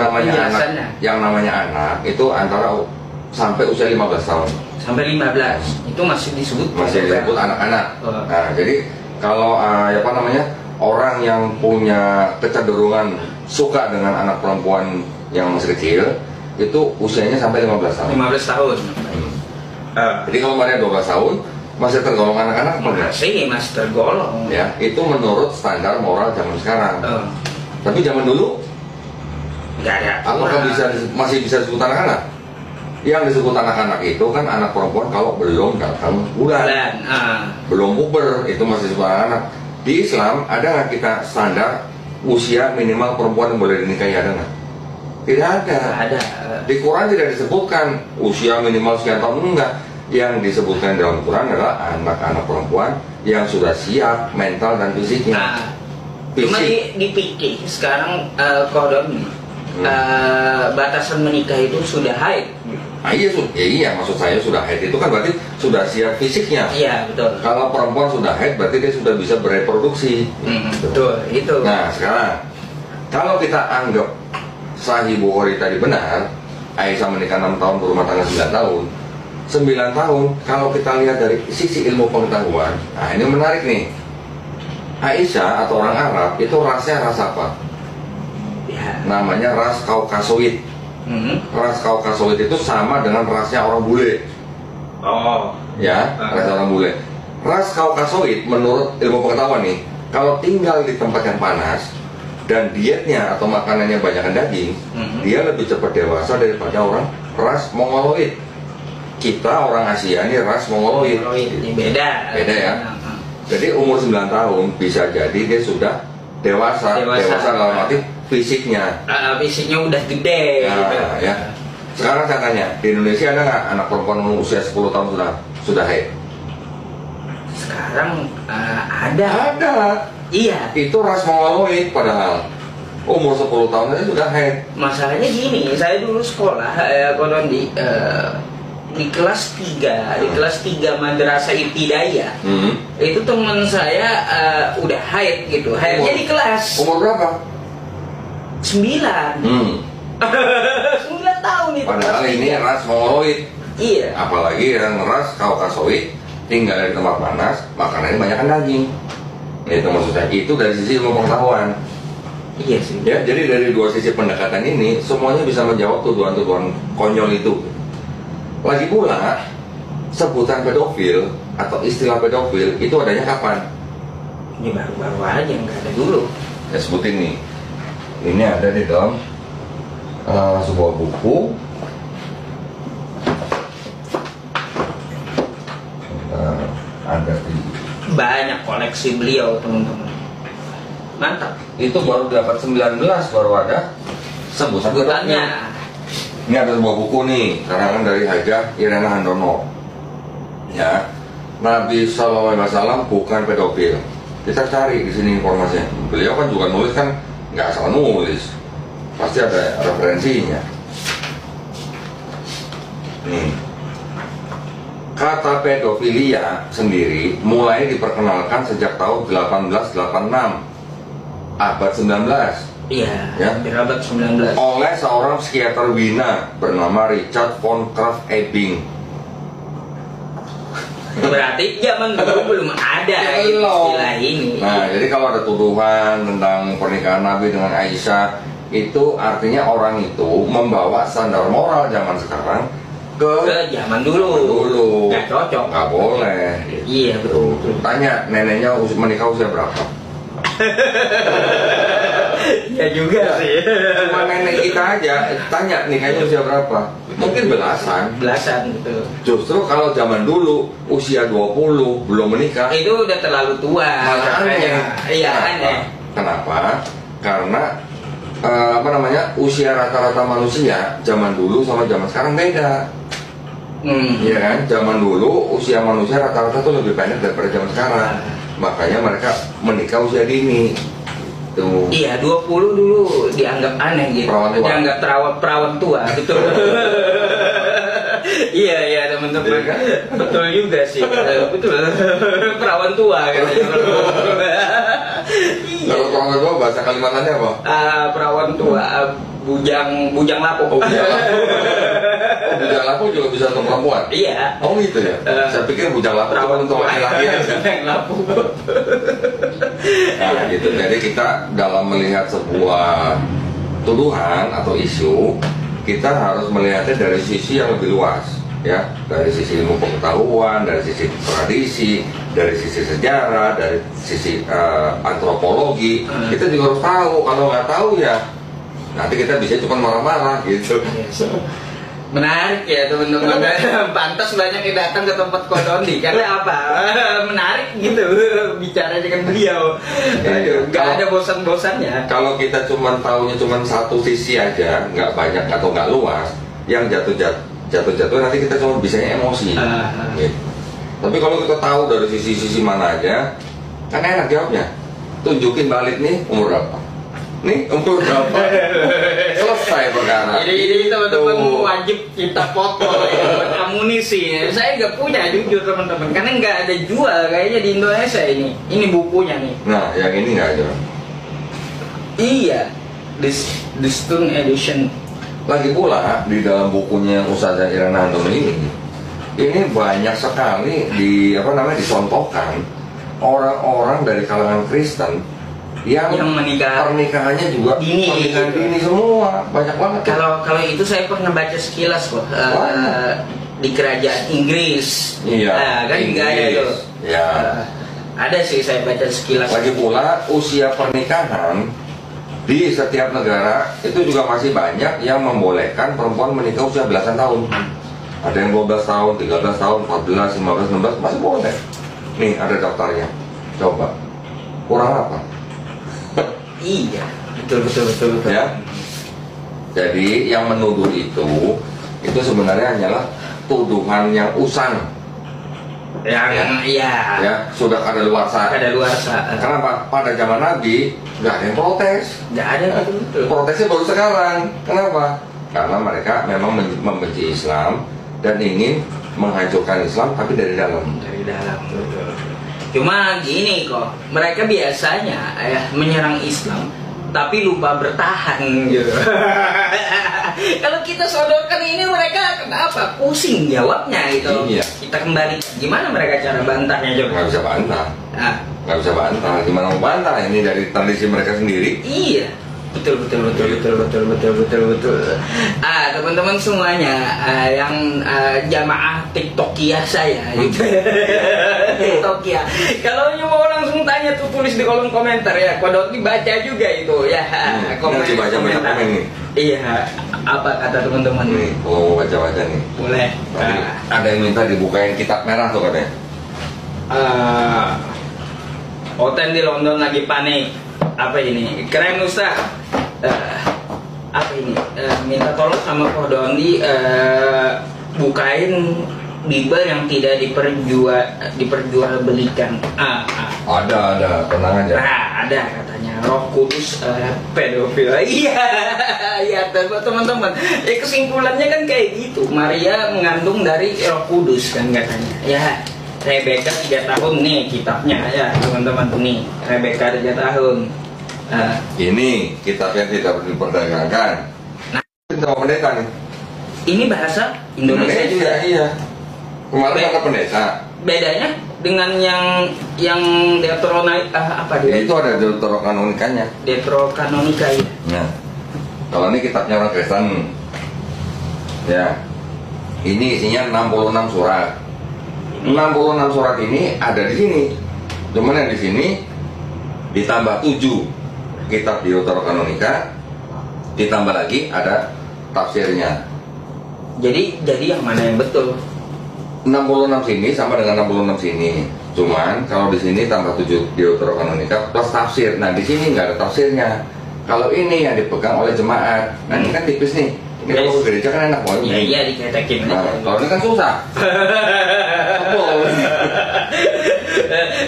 Speaker 2: yang namanya anak itu antara sampai usia 15 tahun.
Speaker 1: Sampai 15 itu masih disebut
Speaker 2: anak-anak. Nah, jadi kalau orang yang punya kecenderungan suka dengan anak perempuan yang masih kecil itu usianya sampai 15 tahun.
Speaker 1: 15 tahun.
Speaker 2: Jadi kalau Maria 12 tahun masih tergolong anak-anak
Speaker 1: masih tergolong.
Speaker 2: Ya, itu menurut standar moral zaman sekarang. Tapi zaman dulu
Speaker 1: nggak ada.
Speaker 2: Apakah masih bisa disebut anak-anak? Yang disebut anak-anak itu kan anak perempuan kalau belum datang bulan. Belum puber, itu masih disebut anak-anak. Di Islam ada nggak kita standar usia minimal perempuan yang boleh dinikahi, ada nggak? Tidak ada.
Speaker 1: Ada.
Speaker 2: Di Quran tidak disebutkan usia minimal sekian tahun, enggak. Yang disebutkan dalam Quran adalah anak-anak perempuan yang sudah siap mental dan fisiknya.
Speaker 1: Cuma di fikih sekarang kodon batasan menikah itu sudah haid.
Speaker 2: Iya, maksud saya sudah haid itu kan berarti sudah siap fisiknya.
Speaker 1: Iya, betul.
Speaker 2: Kalau perempuan sudah haid berarti dia sudah bisa bereproduksi.
Speaker 1: Betul, itu.
Speaker 2: Nah, sekarang kalau kita anggap Sahih Bukhari tadi benar, Aisyah menikah 6 tahun, berumah tangga 9 tahun. 9 tahun, kalau kita lihat dari sisi ilmu pengetahuan, nah ini menarik nih. Aisyah atau orang Arab itu rasnya ras apa?
Speaker 1: Ya.
Speaker 2: Namanya ras Kaukasoid. Ras Kaukasoid itu sama dengan rasnya orang bule. Ya, ras orang bule. Ras Kaukasoid menurut ilmu pengetahuan nih, kalau tinggal di tempat yang panas dan dietnya atau makanannya banyakkan daging, dia lebih cepat dewasa daripada orang ras Mongoloid. Kita orang Asia ini ras Mongoloid.
Speaker 1: Beda
Speaker 2: ya. Jadi umur 9 tahun bisa jadi dia sudah dewasa dalam arti fisiknya.
Speaker 1: Fisiknya udah gede.
Speaker 2: Ya. Sekarang saya tanya, di Indonesia ada nggak anak perempuan usia 10 tahun sudah haid?
Speaker 1: Sekarang ada.
Speaker 2: Ada.
Speaker 1: Iya.
Speaker 2: Itu ras Mongoloid padahal umur 10 tahun aja sudah haid.
Speaker 1: Masalahnya gini, saya dulu sekolah konon di kelas 3, di kelas 3 Madrasah Ibtidaiyah. Itu teman saya udah haid gitu. Haidnya di kelas.
Speaker 2: Umur berapa?
Speaker 1: 9. 9 tahun itu.
Speaker 2: Padahal ini ras Mongoloid.
Speaker 1: Iya.
Speaker 2: Apalagi yang ras Kaukasoid tinggal di tempat panas, makanannya banyak daging. Itu maksudnya. Itu dari sisi ilmu pengetahuan.
Speaker 1: Iya sih.
Speaker 2: Ya, jadi dari dua sisi pendekatan ini semuanya bisa menjawab tuduhan-tuduhan konyol itu. Lagi pula sebutan pedofil atau istilah pedofil itu adanya kapan?
Speaker 1: Ini baru-baru aja, nggak ada dulu.
Speaker 2: Ya sebutin nih. Ini ada di dalam sebuah buku. Ada di
Speaker 1: Banyak koleksi beliau, teman-teman. Mantap.
Speaker 2: itu baru dapat 19 baru ada sebutan pedofil.
Speaker 1: Sebutannya.
Speaker 2: Ini ada sebuah buku nih, karangan dari Hajah Irena Handono. Ya, Nabi SAW bukan pedofil. Kita cari di sini informasinya. Beliau kan juga nulis kan nggak asal nulis, pasti ada referensinya. Nih, kata pedofilia sendiri mulai diperkenalkan sejak tahun 1886, abad 19.
Speaker 1: Iya,
Speaker 2: Ya.
Speaker 1: hampir abad 19.
Speaker 2: Oleh seorang psikiater Wina bernama Richard von Krafft-Ebing.
Speaker 1: Berarti zaman dulu belum ada istilah ini.
Speaker 2: Nah, jadi kalau ada tuduhan tentang pernikahan Nabi dengan Aisyah, itu artinya orang itu membawa standar moral zaman sekarang ke
Speaker 1: Zaman dulu. Nggak cocok.
Speaker 2: Nggak boleh.
Speaker 1: Iya, betul.
Speaker 2: Tanya neneknya menikah usia berapa?
Speaker 1: Ya juga sih.
Speaker 2: Cuma nenek kita aja tanya nikahnya usia berapa? Mungkin belasan.
Speaker 1: Belasan gitu.
Speaker 2: Justru kalau zaman dulu usia 20 belum menikah,
Speaker 1: Itu udah terlalu tua.
Speaker 2: malah aneh.
Speaker 1: Iya,
Speaker 2: Kenapa?
Speaker 1: aneh.
Speaker 2: Kenapa? Karena usia rata-rata manusia zaman dulu sama zaman sekarang beda. Iya kan? Zaman dulu usia manusia rata-rata tuh lebih pendek daripada zaman sekarang. Makanya mereka menikah usia dini. Tuh.
Speaker 1: Iya, 20 dulu dianggap aneh gitu.
Speaker 2: Perawan tua.
Speaker 1: Dianggap perawan tua, betul. Iya, teman-teman.
Speaker 2: Iya kan?
Speaker 1: Betul juga sih. Betul. Perawan tua katanya.
Speaker 2: Kalau orang tua bahasa Kalimantannya apa?
Speaker 1: Perawan tua, bujang lapuk.
Speaker 2: Oh, bujang lapuk. Oh, bujang lapuk juga bisa untuk perempuan?
Speaker 1: Iya.
Speaker 2: Oh gitu ya? Saya pikir bujang lapuk cuma untuk laki-laki aja.
Speaker 1: Lapuk.
Speaker 2: Nah gitu, jadi kita dalam melihat sebuah tuduhan atau isu, kita harus melihatnya dari sisi yang lebih luas, ya, dari sisi ilmu pengetahuan, dari sisi tradisi, dari sisi sejarah, dari sisi antropologi. Kita juga harus tahu. Kalau nggak tahu ya nanti kita bisa cuma marah-marah gitu.
Speaker 1: Menarik ya teman-teman. Pantas banyak yang datang ke tempat Kodondi karena apa? Menarik gitu bicara dengan beliau.
Speaker 2: Iya.
Speaker 1: Nggak ada bosan-bosannya.
Speaker 2: Kalau kita cuma tahunya cuma satu sisi aja, nggak banyak atau nggak luas, yang jatuh nanti kita cuma bisanya emosi. Gitu. Tapi kalau kita tahu dari sisi-sisi mana aja, kan enak jawabnya. Tunjukin balik nih umur berapa? Nih umur berapa? Selesai perkara.
Speaker 1: Jadi teman-teman wajib kita foto ya, buat amunisi. Saya nggak punya jujur teman-teman, karena nggak ada jual kayaknya di Indonesia ini. Ini bukunya nih.
Speaker 2: Nah, yang ini nggak ada.
Speaker 1: Iya, the Stone Edition.
Speaker 2: Lagi pula di dalam bukunya Ustazah Irena Handono ini banyak sekali dicontohkan orang-orang dari kalangan Kristen yang
Speaker 1: menikah
Speaker 2: pernikahannya juga
Speaker 1: dini,
Speaker 2: pernikahan
Speaker 1: gitu.
Speaker 2: dini semua, banyak banget.
Speaker 1: Kalau itu saya pernah baca sekilas kok di kerajaan Inggris.
Speaker 2: Iya,
Speaker 1: Kan nggak ada
Speaker 2: Inggris.
Speaker 1: tuh.
Speaker 2: Ya.
Speaker 1: Ada sih saya baca sekilas.
Speaker 2: Lagi pula usia pernikahan di setiap negara itu juga masih banyak yang membolehkan perempuan menikah usia belasan tahun. Ada yang 12 tahun, 13 tahun, 14, 15, 16 masih boleh. Nih ada daftarnya. Coba. Kurang apa?
Speaker 1: Iya, betul.
Speaker 2: Ya. Jadi yang menuduh itu sebenarnya hanyalah tuduhan yang usang.
Speaker 1: Yang
Speaker 2: Ya, sudah ada luar sana.
Speaker 1: ada luar sana.
Speaker 2: Kenapa? Pada zaman Nabi nggak ada yang protes.
Speaker 1: Nggak ada betul.
Speaker 2: Protesnya baru sekarang. Kenapa? Karena mereka memang membenci Islam dan ingin menghancurkan Islam, tapi dari dalam.
Speaker 1: Dari dalam betul. Cuma gini kok, mereka biasanya menyerang Islam tapi lupa bertahan gitu. Kalau kita sodorkan ini mereka kenapa? Pusing jawabnya gitu.
Speaker 2: Iya.
Speaker 1: Kita kembali, gimana mereka cara bantahnya coba?
Speaker 2: Nggak bisa bantah. Nggak bisa bantah. Gimana mau bantah? Ini dari tradisi mereka sendiri.
Speaker 1: Iya. Betul. Teman-teman semuanya, yang jamaah TikTokia saya gitu. TikTokia. Kalau mau langsung tanya tuh tulis di kolom komentar ya. Kodok dibaca juga itu ya.
Speaker 2: Nanti baca komen nih.
Speaker 1: Iya. Apa kata teman-teman
Speaker 2: nih? Kalau mau baca-baca nih.
Speaker 1: Boleh.
Speaker 2: Ada yang minta dibukain kitab merah tuh katanya.
Speaker 1: Oten di London lagi panik. Apa ini? Keren Ustaz. Apa ini? Minta tolong sama Ko Dondi bukain Bible yang tidak diperjualbelikan.
Speaker 2: Ada, tenang aja.
Speaker 1: Ada katanya Roh Kudus pedofil. Iya, teman-teman. Kesimpulannya kan kayak gitu. Maria mengandung dari Roh Kudus kan katanya. Ya, Rebecca 3 tahun nih kitabnya ya teman-teman nih. Rebecca 3 tahun.
Speaker 2: Ini kitab yang tidak diperdagangkan.
Speaker 1: Nah,
Speaker 2: sama pendeta nih.
Speaker 1: Ini bahasa Indonesia juga.
Speaker 2: Iya. Kemarin ada pendeta.
Speaker 1: Bedanya dengan yang apa dia?
Speaker 2: Itu ada Deuterokanonikanya.
Speaker 1: Deuterokanonika ya.
Speaker 2: Nah, kalau ini kitabnya orang Kristen. Ya. Ini isinya 66 surat. 66 surat ini ada di sini. Cuman yang di sini ditambah 7 kitab Deuterokanonika, ditambah lagi ada tafsirnya.
Speaker 1: Jadi yang mana yang betul?
Speaker 2: 66 sini sama dengan 66 sini. Cuman kalau di sini tambah 7 Deuterokanonika plus tafsir. Nah, di sini nggak ada tafsirnya. Kalau ini yang dipegang oleh jemaat. Nah, ini kan tipis nih. Ini kalau ke gereja kan enak banget.
Speaker 1: Iya, diketekin.
Speaker 2: Nah, kalau ini kan susah.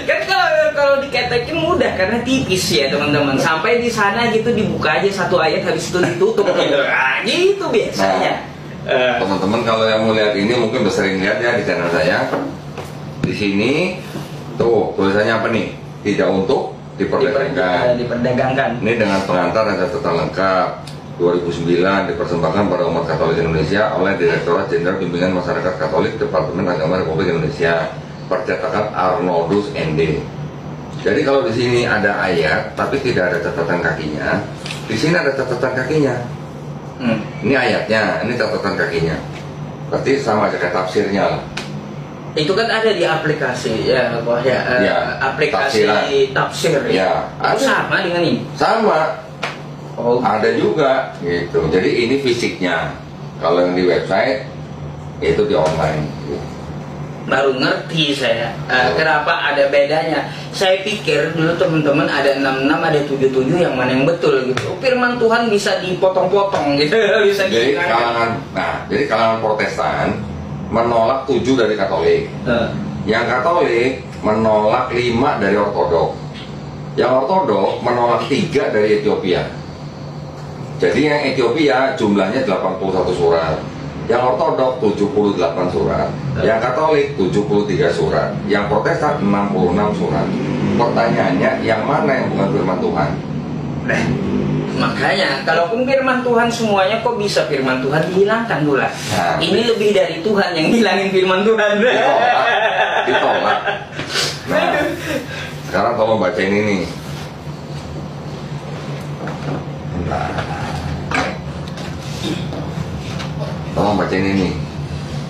Speaker 1: Kan kalau diketekin mudah karena tipis ya teman-teman. Sampai di sana gitu dibuka aja satu ayat habis itu ditutup gitu. Gitu biasanya.
Speaker 2: Teman-teman kalau yang mau lihat ini mungkin udah sering lihat ya di channel saya. Di sini tuh tulisannya apa nih? Tidak untuk diperdagangkan. Ini dengan pengantar dan catatan lengkap. 2009 dipersembahkan pada umat Katolik Indonesia oleh Direktorat Jenderal Bimbingan Masyarakat Katolik Departemen Agama Republik Indonesia. Percetakan Arnoldus ND. Jadi kalau di sini ada ayat tapi tidak ada catatan kakinya, di sini ada catatan kakinya. Ini ayatnya, ini catatan kakinya. Berarti sama aja kayak tafsirnya lah.
Speaker 1: Itu kan ada di aplikasi ya, aplikasi tafsir ya. Itu sama dengan ini.
Speaker 2: Sama. Oh, ada juga gitu. Jadi ini fisiknya. Kalau yang di website itu di online.
Speaker 1: Baru ngerti saya kenapa ada bedanya. Saya pikir dulu teman-teman ada 66, ada 77 yang mana yang betul gitu. Firman Tuhan bisa dipotong-potong gitu. Bisa
Speaker 2: jadi kalangan Protestan menolak 7 dari Katolik. Yang Katolik menolak 5 dari Ortodok. Yang Ortodok menolak 3 dari Ethiopia. Jadi yang Ethiopia jumlahnya 81 surat, yang Ortodok 78 surat, yang Katolik 73 surat, yang Protestan 66 surat. Pertanyaannya, yang mana yang bukan firman Tuhan?
Speaker 1: Makanya, kalaupun firman Tuhan semuanya, kok bisa firman Tuhan dihilangkan dulu lah? Nah, ini lebih dari Tuhan yang hilangin firman Tuhan.
Speaker 2: Ditolak. Nah, sekarang tolong bacain ini. Tolong bacain ini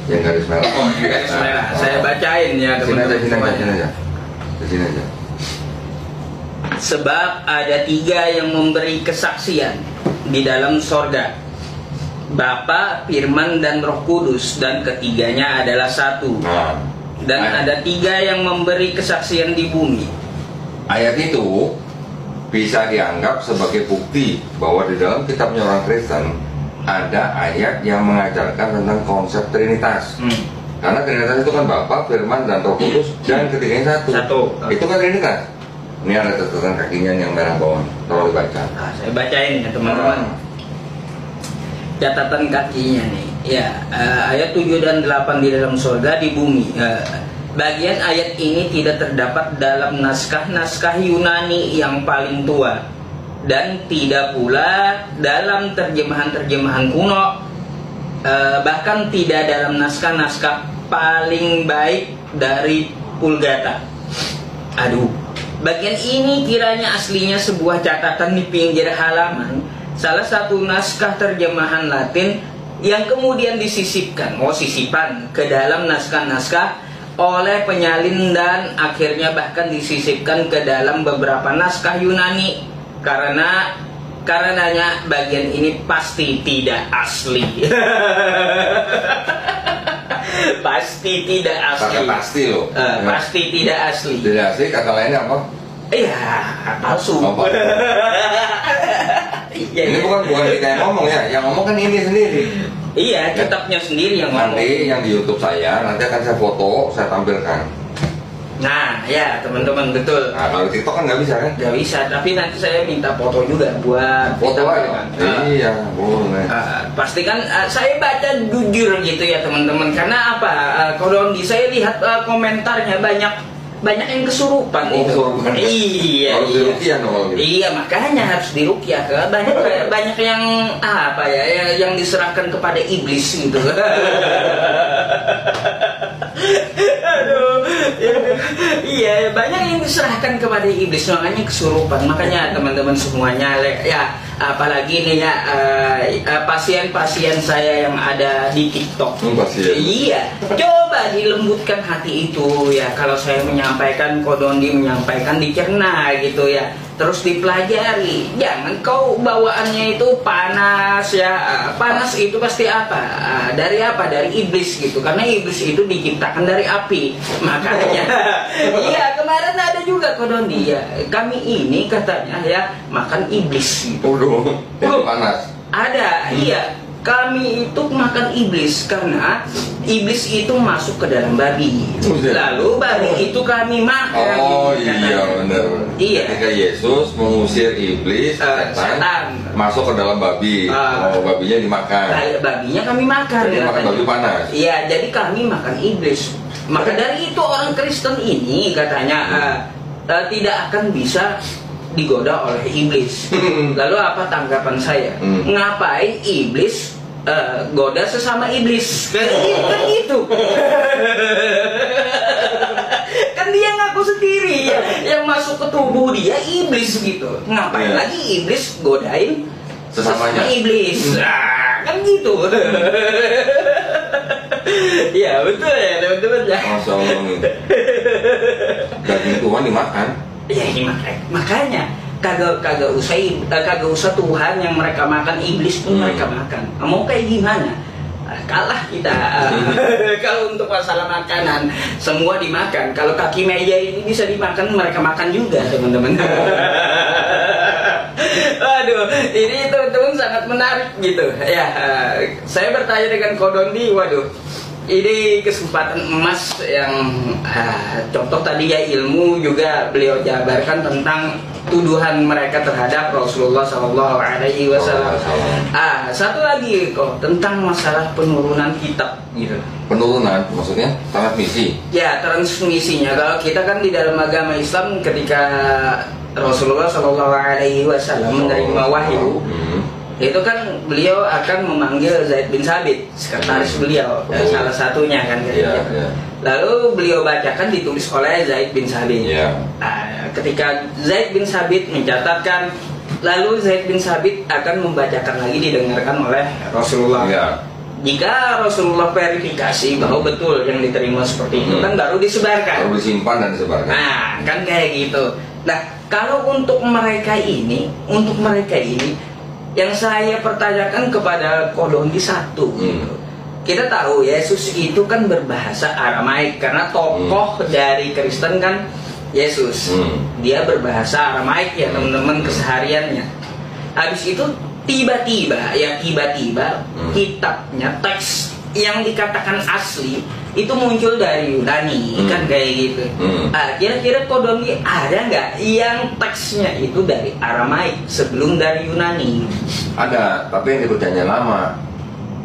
Speaker 2: yang garis merah.
Speaker 1: Oh, garis merah. Saya bacain ya teman-teman.
Speaker 2: Sini aja.
Speaker 1: Sebab ada 3 yang memberi kesaksian di dalam sorga, Bapa, Firman, dan Roh Kudus, dan ketiganya adalah satu. Dan ada 3 yang memberi kesaksian di bumi.
Speaker 2: Ayat itu bisa dianggap sebagai bukti bahwa di dalam kitabnya orang Kristen ada ayat yang mengajarkan tentang konsep Trinitas. Karena Trinitas itu kan Bapa, Firman, dan Roh Kudus, dan ketiganya satu. Itu kan Trinitas. Ini ada catatan kakinya yang merah bawah. Tolong dibaca.
Speaker 1: Saya bacain ya teman-teman. Catatan kakinya nih. Ya, ayat 7 dan 8 di dalam surga, di bumi. Bagian ayat ini tidak terdapat dalam naskah-naskah Yunani yang paling tua, dan tidak pula dalam terjemahan-terjemahan kuno, bahkan tidak dalam naskah-naskah paling baik dari Vulgata. Aduh, Bagian ini kiranya aslinya sebuah catatan di pinggir halaman, salah satu naskah terjemahan Latin yang kemudian disisipkan, sisipan ke dalam naskah-naskah oleh penyalin dan akhirnya bahkan disisipkan ke dalam beberapa naskah Yunani. Karenanya bagian ini pasti tidak asli. Pasti tidak asli.
Speaker 2: Pakai pasti loh.
Speaker 1: Pasti tidak asli.
Speaker 2: Tidak asli, kata lainnya apa?
Speaker 1: Iya, palsu.
Speaker 2: Ini bukan kita yang ngomong ya, yang ngomong kan ini sendiri.
Speaker 1: Iya, kitabnya sendiri yang ngomong.
Speaker 2: Nanti yang di YouTube saya, nanti akan saya foto, saya tampilkan.
Speaker 1: Nah, ya teman-teman, betul.
Speaker 2: Nah, kalau TikTok kan nggak bisa kan?
Speaker 1: Nggak bisa, tapi nanti saya minta foto juga buat
Speaker 2: Foto
Speaker 1: kita,
Speaker 2: aja. Iya, boleh.
Speaker 1: pastikan saya baca jujur gitu ya teman-teman. Karena apa? Kalau saya lihat komentarnya banyak yang kesurupan itu.
Speaker 2: Kesurupan.
Speaker 1: Iya.
Speaker 2: Harus diruqyah dong kalau gitu.
Speaker 1: Iya, makanya harus diruqyah. Banyak yang yang diserahkan kepada iblis gitu. Aduh, iya, banyak yang diserahkan kepada iblis, makanya kesurupan. Makanya teman-teman semuanya, ya, apalagi nih ya pasien-pasien saya yang ada di TikTok. Iya, coba dilembutkan hati itu ya. Kalau saya menyampaikan, Kodondi menyampaikan, dicerna gitu ya. Terus dipelajari, jangan kau bawaannya itu panas ya. Panas itu pasti apa? Dari apa? Dari iblis gitu. Karena iblis itu diciptakan dari api. Makanya, iya, kemarin ada juga Kodondi ya. Kami ini katanya ya makan iblis gitu.
Speaker 2: Itu panas.
Speaker 1: Ada, iya. Kami itu makan iblis karena iblis itu masuk ke dalam babi. Lalu babi itu kami makan.
Speaker 2: Oh iya, benar.
Speaker 1: Iya.
Speaker 2: Ketika Yesus mengusir iblis, setan masuk ke dalam babi. Babinya dimakan.
Speaker 1: Babinya kami makan.
Speaker 2: Jadi makan babi panas.
Speaker 1: Iya, jadi kami makan iblis. Maka dari itu orang Kristen ini katanya tidak akan bisa digoda oleh iblis. Lalu apa tanggapan saya? Ngapain iblis goda sesama iblis? Kan gitu. Kan dia ngaku sendiri ya, yang masuk ke tubuh dia iblis gitu. Ngapain lagi iblis godain sesama iblis? Nah, kan gitu. Ya betul ya teman-teman ya.
Speaker 2: Masya Allah nih. Daging Tuhan dimakan.
Speaker 1: Ya makanya kagak usah Tuhan yang mereka makan, iblis pun mereka makan. Mau kayak gimana? Kalah kita. Kalau untuk masalah makanan semua dimakan. Kalau kaki meja ini bisa dimakan, mereka makan juga teman-teman. Aduh, ini teman-teman sangat menarik gitu ya. Saya bertanya dengan Kodondi, waduh, ini kesempatan emas yang contoh tadi ya, ilmu juga beliau jabarkan tentang tuduhan mereka terhadap Rasulullah SAW. Satu lagi kok tentang masalah penurunan kitab gitu.
Speaker 2: Penurunan maksudnya transmisi? Ya,
Speaker 1: transmisinya. Kalau kita kan di dalam agama Islam, ketika Rasulullah SAW menerima wahyu, itu kan beliau akan memanggil Zaid bin Sabit, sekretaris beliau, salah satunya kan. Lalu beliau bacakan, ditulis oleh Zaid bin Sabit. Ketika Zaid bin Sabit mencatatkan, lalu Zaid bin Sabit akan membacakan lagi, didengarkan oleh Rasulullah. Jika Rasulullah verifikasi bahwa betul yang diterima seperti itu, kan baru disebarkan.
Speaker 2: Baru disimpan dan disebarkan.
Speaker 1: Nah, kan kayak gitu. Nah, kalau untuk mereka ini, yang saya pertanyakan kepada Kodondi satu, gitu. Kita tahu Yesus itu kan berbahasa Aramaik karena tokoh dari Kristen kan Yesus. Dia berbahasa Aramaik ya teman-teman kesehariannya. Habis itu tiba-tiba kitabnya, teks yang dikatakan asli itu muncul dari Yunani, kan kayak gitu. Kira-kira Kodondi ada nggak yang teksnya itu dari Aramaik sebelum dari Yunani?
Speaker 2: Ada, tapi yang di perjanjian lama.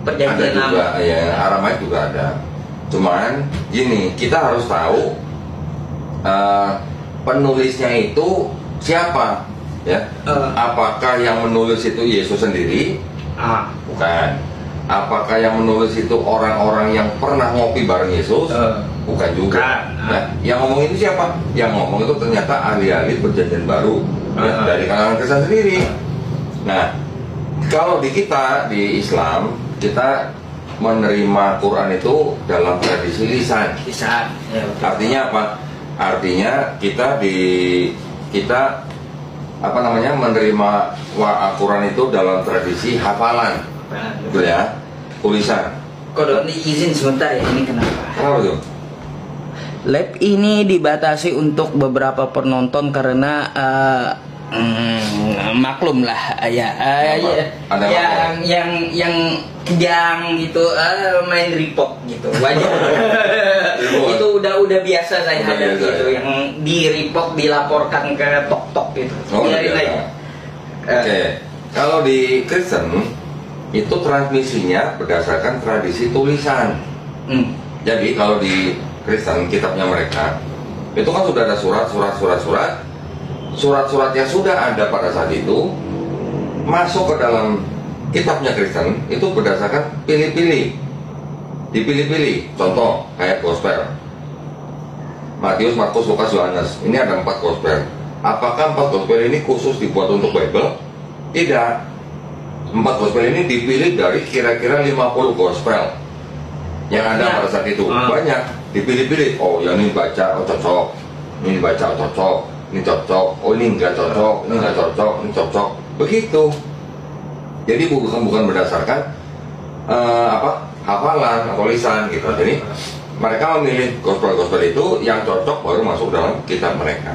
Speaker 1: Perjanjian lama.
Speaker 2: Juga, ya, Aramaik juga ada. Cuman gini, kita harus tahu penulisnya itu siapa, ya? Apakah yang menulis itu Yesus sendiri? Bukan. Apakah yang menulis itu orang-orang yang pernah ngopi bareng Yesus? Bukan juga.
Speaker 1: Bukan.
Speaker 2: Nah, yang ngomong itu siapa? Yang ngomong itu ternyata ahli-ahli perjanjian baru ya, dari kalangan Kristen sendiri. Nah, kalau di kita di Islam kita menerima Quran itu dalam tradisi lisan.
Speaker 1: Bisa. Ya, betul.
Speaker 2: Artinya apa? Artinya kita apa namanya menerima Quran itu dalam tradisi hafalan, gitu ya, tulisan.
Speaker 1: Kodok ini izin sebentar ya, ini kenapa?
Speaker 2: Kenapa tuh?
Speaker 1: Lab ini dibatasi untuk beberapa penonton karena maklum lah ya,
Speaker 2: Ada
Speaker 1: yang kejang gitu, main report gitu wajar. Itu udah biasa saya
Speaker 2: Udah
Speaker 1: hadapi
Speaker 2: biasa,
Speaker 1: gitu,
Speaker 2: ya?
Speaker 1: yang di report dilaporkan ke tok gitu.
Speaker 2: Oh,
Speaker 1: Biarin
Speaker 2: biasa.
Speaker 1: aja.
Speaker 2: Oke, kalau di Kristen itu transmisinya berdasarkan tradisi tulisan. Jadi kalau di Kristen kitabnya mereka itu kan sudah ada surat yang sudah ada pada saat itu masuk ke dalam kitabnya Kristen itu berdasarkan dipilih-pilih. Contoh kayak gospel, Matius, Markus, Lukas, Yohanes. Ini ada 4 gospel. Apakah 4 gospel ini khusus dibuat untuk Bible? Tidak. 4 gospel ini dipilih dari kira-kira 50 gospel yang ada pada saat itu. Banyak dipilih-pilih. Oh, yang ini baca, oh cocok. Ini baca, oh cocok. Ini cocok. Oh, ini enggak cocok. Ini enggak cocok. Ini cocok. Begitu. Jadi bukan berdasarkan hafalan atau lisan gitu. Jadi mereka memilih gospel-gospel itu yang cocok baru masuk dalam kitab mereka.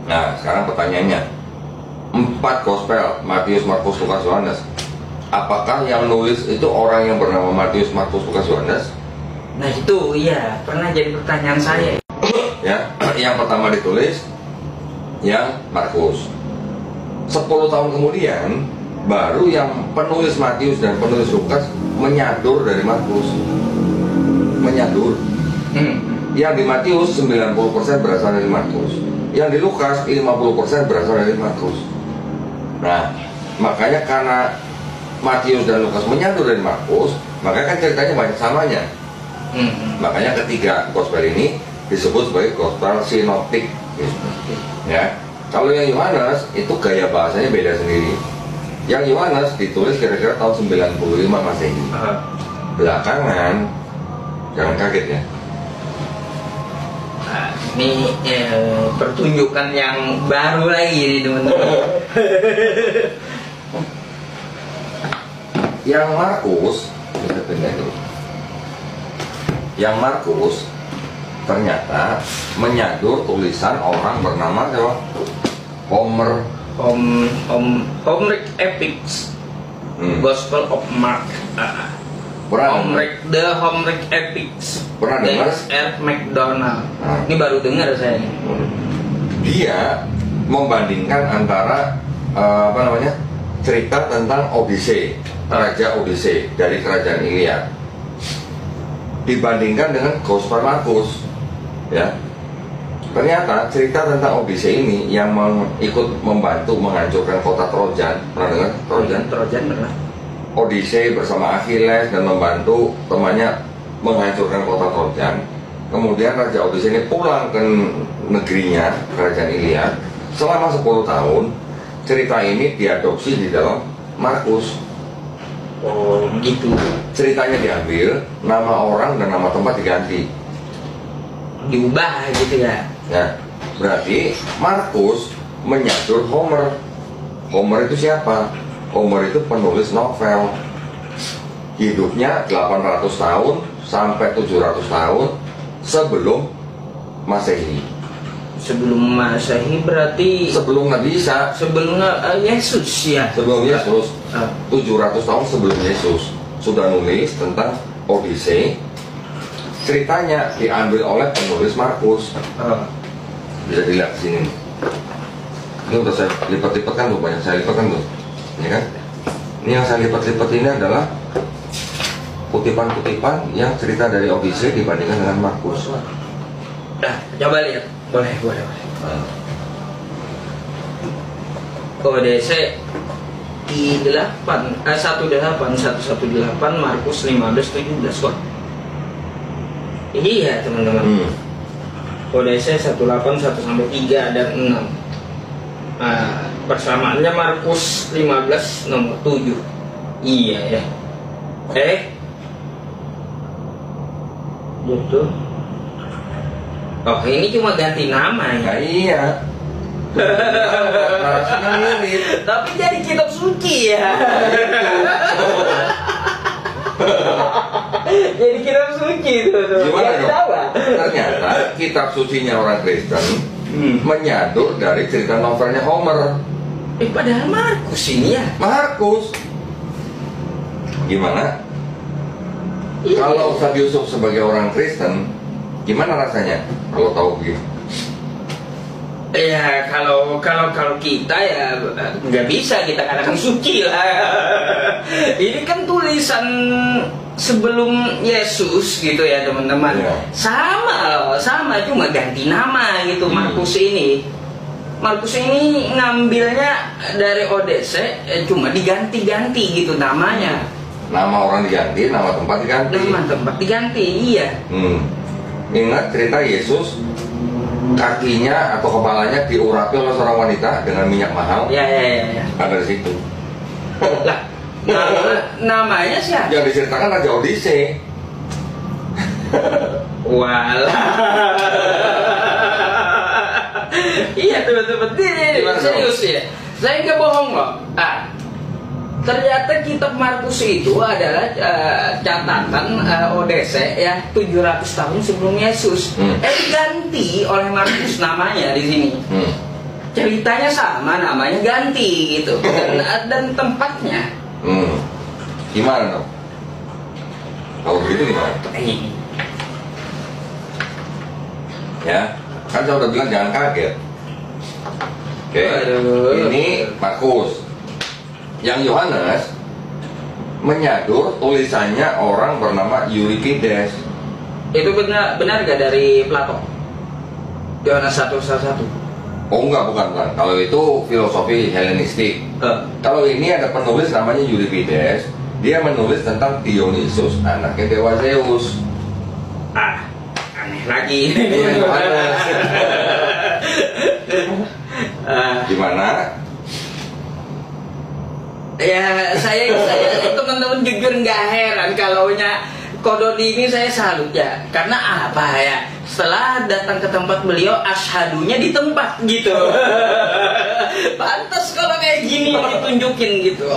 Speaker 2: Nah, sekarang pertanyaannya, 4 gospel, Matius, Markus, Lukas, Yohanes, apakah yang nulis itu orang yang bernama Matius, Markus, Lukas, Yohanes?
Speaker 1: Nah itu iya pernah jadi pertanyaan saya.
Speaker 2: Ya, yang pertama ditulis yang Markus. 10 tahun kemudian baru yang penulis Matius dan penulis Lukas menyadur dari Markus. Menyadur. Yang di Matius 90% berasal dari Markus. Yang di Lukas 50% berasal dari Markus. Nah, makanya karena Matius dan Lukas menyadur dari Markus, makanya kan ceritanya banyak samanya. Makanya ketiga gospel ini disebut sebagai gospel sinoptik. Ya, kalau yang Yohanes itu gaya bahasanya beda sendiri. Yang Yohanes ditulis kira-kira tahun 95 Masehi. Belakangan, jangan kaget ya.
Speaker 1: Nah, ini pertunjukan yang baru lagi nih teman-teman.
Speaker 2: Yang Markus, kita pindah dulu. Yang Markus ternyata menyadur tulisan orang bernama siapa? Homer.
Speaker 1: Homeric Epics, Gospel of Mark. The Homeric Epics.
Speaker 2: Pernah dengar?
Speaker 1: R. McDonald. Ini baru dengar saya.
Speaker 2: Dia membandingkan antara cerita tentang Odyssey, Raja Odyssey dari kerajaan Iliad, dibandingkan dengan Gospel Markus. Ya, ternyata cerita tentang Odyssey ini yang ikut membantu menghancurkan kota Trojan. Pernah dengar Trojan?
Speaker 1: Trojan pernah.
Speaker 2: Odyssey bersama Achilles dan membantu temannya menghancurkan kota Trojan. Kemudian Raja Odyssey ini pulang ke negerinya, kerajaan Iliad. Selama 10 tahun, cerita ini diadopsi di dalam Markus.
Speaker 1: Oh, gitu.
Speaker 2: Ceritanya diambil, nama orang dan nama tempat diganti.
Speaker 1: Diubah gitu ya.
Speaker 2: Nah, berarti Markus menyadur Homer. Homer itu siapa? Homer itu penulis novel. Hidupnya 800 tahun sampai 700 tahun sebelum Masehi.
Speaker 1: Sebelum Masehi berarti
Speaker 2: Sebelum Nabi Isa.
Speaker 1: sebelum Yesus ya.
Speaker 2: Sebelum Yesus. 700 tahun sebelum Yesus sudah nulis tentang Odyssey. Ceritanya diambil oleh penulis Markus. Bisa dilihat di sini. Ini udah saya lipat-lipatkan tuh, banyak saya lipatkan tuh. Ya kan? Ini yang saya lipat-lipat ini adalah kutipan-kutipan yang cerita dari Odyssey dibandingkan dengan Markus.
Speaker 1: Nah, coba lihat. Boleh. Odyssey di 118 Markus 15:17 kok. Iya teman-teman. Kolose 1:8-1-3 dan 6. Nah, persamaannya Markus 15 nomor 7. Iya ya. Gitu. Oh, ini cuma ganti nama ya.
Speaker 2: Nah, iya.
Speaker 1: Tapi jadi kitab suci ya. Jadi kitab suci itu tuh.
Speaker 2: Gimana dong?
Speaker 1: Apa?
Speaker 2: Ternyata kitab sucinya orang Kristen menyadur dari cerita novelnya Homer.
Speaker 1: Padahal Markus ini ya.
Speaker 2: Markus. Gimana?
Speaker 1: Iya.
Speaker 2: Kalau Ustadz Yusuf sebagai orang Kristen, gimana rasanya kalau tahu begitu?
Speaker 1: Ya kalau kita ya nggak bisa kita katakan suci lah. Ini kan tulisan sebelum Yesus gitu ya teman-teman.
Speaker 2: Ya.
Speaker 1: Sama cuma ganti nama gitu. Markus ini ngambilnya dari Odese, cuma diganti-ganti gitu namanya.
Speaker 2: Nama orang diganti, nama tempat diganti.
Speaker 1: Nama tempat diganti, iya.
Speaker 2: Ingat cerita Yesus, kakinya atau kepalanya diurapi oleh seorang wanita dengan minyak mahal.
Speaker 1: Ya.
Speaker 2: Ada di situ.
Speaker 1: Lah, namanya siapa?
Speaker 2: Yang diceritakan Raja Odise.
Speaker 1: Walah. Iya teman-teman, ini serius ya. Saya nggak bohong loh. Ternyata kitab Markus itu adalah catatan Odese ya 700 tahun sebelum Yesus. Ganti oleh Markus namanya di sini. Ceritanya sama, namanya ganti gitu dan tempatnya.
Speaker 2: Gimana dong? Kalau begitu gimana? Ya, kan saya udah bilang jangan kaget. Oke, ini Markus. Yang Yohanes menyadur tulisannya orang bernama Euripides.
Speaker 1: Itu benar gak dari Plato? Yohanes 1:1.
Speaker 2: Oh enggak, bukan. Kalau itu filosofi Helenistik. Kalau ini ada penulis namanya Euripides. Dia menulis tentang Dionysus, anaknya dewa Zeus.
Speaker 1: Aneh lagi.
Speaker 2: Yohanes. Gimana?
Speaker 1: Ya saya teman-teman jujur nggak heran kalaunya Kodoni ini saya salut ya. Karena apa ya? Setelah datang ke tempat beliau, ashadunya di tempat gitu. Pantas kalau kayak gini ditunjukin gitu.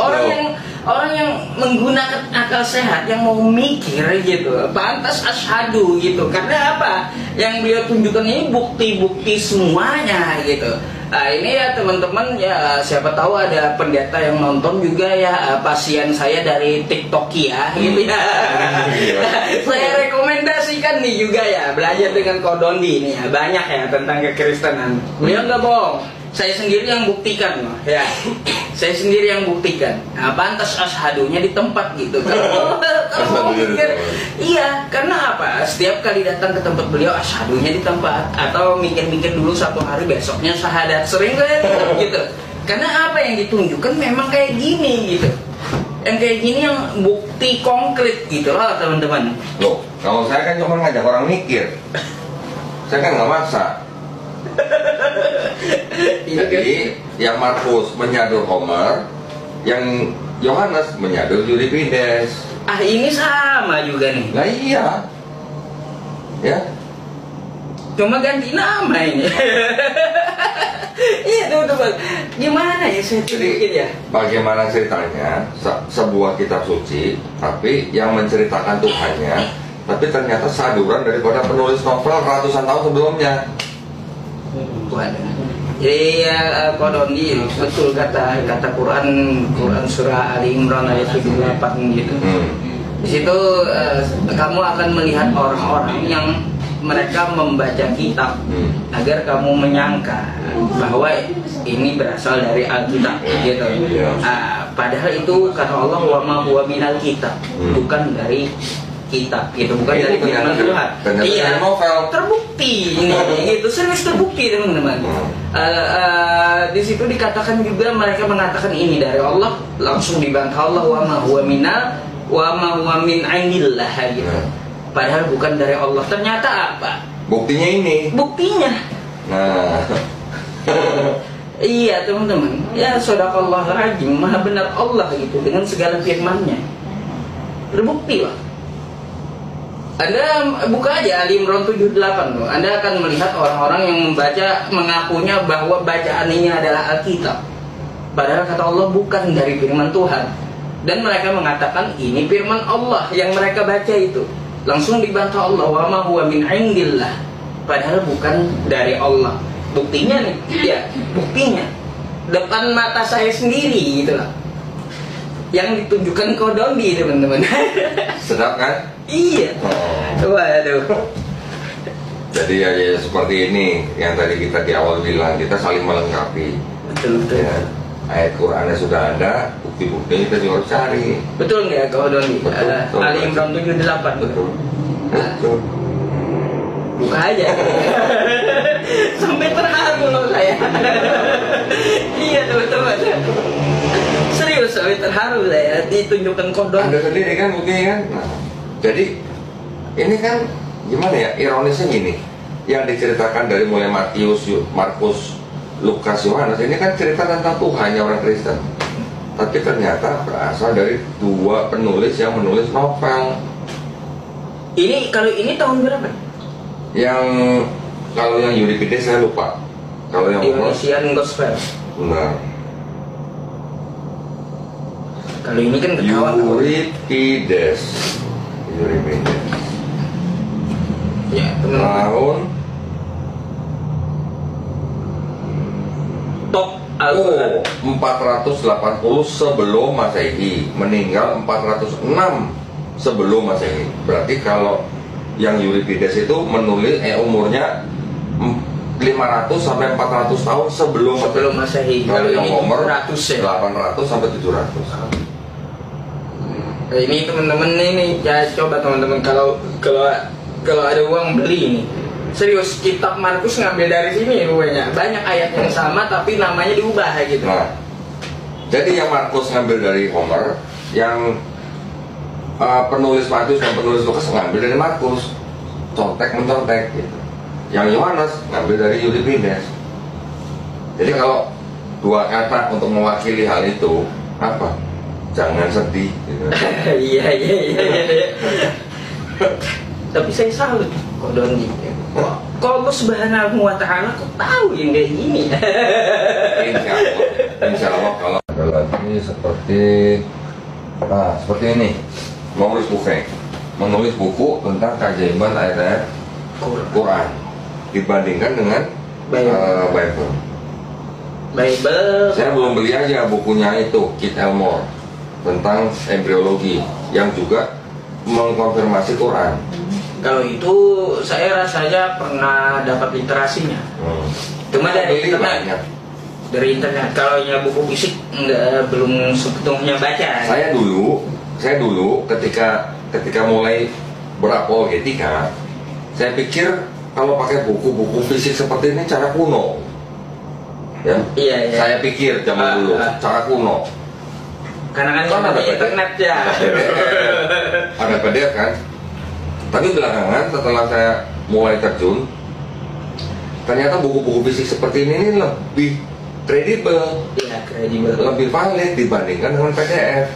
Speaker 1: Orang yang menggunakan akal sehat, yang mau mikir gitu, pantas ashadu gitu. Karena apa? Yang beliau tunjukkan ini bukti-bukti semuanya gitu. Nah ini ya teman-teman ya, siapa tahu ada pendeta yang nonton juga ya, pasien saya dari TikTok ya gitu ya. Saya rekomendasikan nih juga ya, belajar dengan Kodondi nih ya, banyak ya tentang kekristenan. Beliau nggak bohong, saya sendiri yang buktikan loh ya. Saya sendiri yang buktikan. Nah, pantas ashadunya di tempat gitu. Kalau mau mikir, iya, karena apa? Setiap kali datang ke tempat beliau, ashadunya di tempat. Atau mikir-mikir dulu satu hari, besoknya syahadat. Sering kayak gitu. Karena apa yang ditunjukkan memang kayak gini gitu. Yang kayak gini yang bukti konkret gitu loh teman-teman.
Speaker 2: Loh, kalau saya kan cuma ngajak orang mikir. Saya kan nggak masak. Jadi yang Markus menyadur Homer, yang Yohanes menyadur Euripides.
Speaker 1: Ini sama juga nih.
Speaker 2: Nah iya, ya.
Speaker 1: Cuma ganti nama ini. Iya teman-teman. Gimana ya saya tunjukin ya?
Speaker 2: Bagaimana ceritanya sebuah kitab suci, tapi yang menceritakan Tuhannya, tapi ternyata saduran daripada penulis novel ratusan tahun sebelumnya.
Speaker 1: Jadi ya Kodondi betul kata Quran surah Ali Imran ayat 78 gitu. Di situ kamu akan melihat orang-orang yang mereka membaca kitab agar kamu menyangka bahwa ini berasal dari Alkitab gitu. Padahal itu kata Allah wa ma huwa minal kitab, bukan dari kitab gitu, bukan dari firman Tuhan. Iya, terbukti ini gitu, serius terbukti teman-teman. Di situ dikatakan juga mereka mengatakan ini dari Allah, langsung dibantah Allah wa ma huwa minal wa ma huwa min indillah gitu. padahal bukan dari Allah. Ternyata apa?
Speaker 2: Buktinya ini.
Speaker 1: Buktinya.
Speaker 2: Nah.
Speaker 1: Iya teman-teman, ya sadaqallahul azim, maha benar Allah gitu dengan segala firman-Nya. Terbukti lah. Anda buka aja Ali Imran 78 loh. Anda akan melihat orang-orang yang membaca mengakunya bahwa bacaan ini adalah Alkitab. Padahal kata Allah bukan dari firman Tuhan. Dan mereka mengatakan ini firman Allah yang mereka baca itu. Langsung dibantah Allah, wa ma huwa min indillah. Padahal bukan dari Allah. Buktinya nih, ya buktinya depan mata saya sendiri gitu lah. Yang ditunjukkan Kodondi teman-teman.
Speaker 2: Sedap kan?
Speaker 1: Iya. Waduh.
Speaker 2: Jadi ya seperti ini yang tadi kita di awal bilang, kita saling melengkapi.
Speaker 1: Betul.
Speaker 2: Ya, ayat Qurannya sudah ada, bukti-buktinya kita juga harus cari.
Speaker 1: Betul nggak Kodondi?
Speaker 2: Betul.
Speaker 1: Ali Imran 78.
Speaker 2: Betul. Betul.
Speaker 1: Buka aja. Sampai terharu loh saya. Iya teman-teman. Serius sampai terharu saya ditunjukkan Kodondi.
Speaker 2: Anda sendiri kan buktinya kan. Nah, jadi ini kan gimana ya, ironisnya gini, yang diceritakan dari mulai Matius, Markus, Lukas, Yohanes ini kan cerita tentang Tuhannya orang Kristen. Tapi ternyata berasal dari dua penulis yang menulis novel.
Speaker 1: Ini kalau ini tahun berapa?
Speaker 2: Yang kalau yang Euripides saya lupa. Kalau yang
Speaker 1: Indonesian Gospel.
Speaker 2: benar.
Speaker 1: Kalau ini kan ketahuan.
Speaker 2: Euripides.
Speaker 1: Ya, teman-teman.
Speaker 2: Tahun
Speaker 1: Top Al-Quran.
Speaker 2: 480 sebelum Masehi, meninggal 406 sebelum Masehi. Berarti kalau yang Euripides itu menulis umurnya 500 sampai 400 tahun sebelum
Speaker 1: Masehi.
Speaker 2: Kalau yang
Speaker 1: ini
Speaker 2: Homer
Speaker 1: 100 ya.
Speaker 2: 800 sampai 700.
Speaker 1: Nah, ini teman-teman ini ya, coba teman-teman kalau ada uang beli ini. Serius, kitab Markus ngambil dari sini rupanya. Banyak ayat yang sama tapi namanya diubah gitu.
Speaker 2: Nah, jadi yang Markus ngambil dari Homer, yang penulis Matius dan penulis Lukas ngambil dari Markus, contek-mencontek gitu. Yang Yohanes ngambil dari Euripides. Jadi kalau dua kata untuk mewakili hal itu apa? Jangan sedih gitu.
Speaker 1: Iya. Tapi saya salut kok Doni. Kok Allah Subhanahu wa Ta'ala kok tahu yang kayak gini?
Speaker 2: Insya Allah kalau ada lagi seperti ini, menulis buku tentang keajaiban ayat-ayat Quran dibandingkan dengan Bible. Saya belum beli aja bukunya itu, Kit Elmore, tentang embriologi yang juga mengkonfirmasi Quran.
Speaker 1: Kalau itu saya rasanya pernah dapat literasinya. Cuma dari internet. Dari internet. Kalau yang buku fisik belum sepenuhnya baca.
Speaker 2: Saya dulu ketika mulai berapologetika, saya pikir kalau pakai buku-buku fisik seperti ini cara kuno. Ya.
Speaker 1: Iya.
Speaker 2: Saya pikir zaman dulu cara kuno.
Speaker 1: Karena kan ada internet ya.
Speaker 2: Ada PDF kan. Tapi belakangan setelah saya mulai terjun, ternyata buku-buku fisik seperti ini lebih kredibel, lebih valid dibandingkan dengan PDF.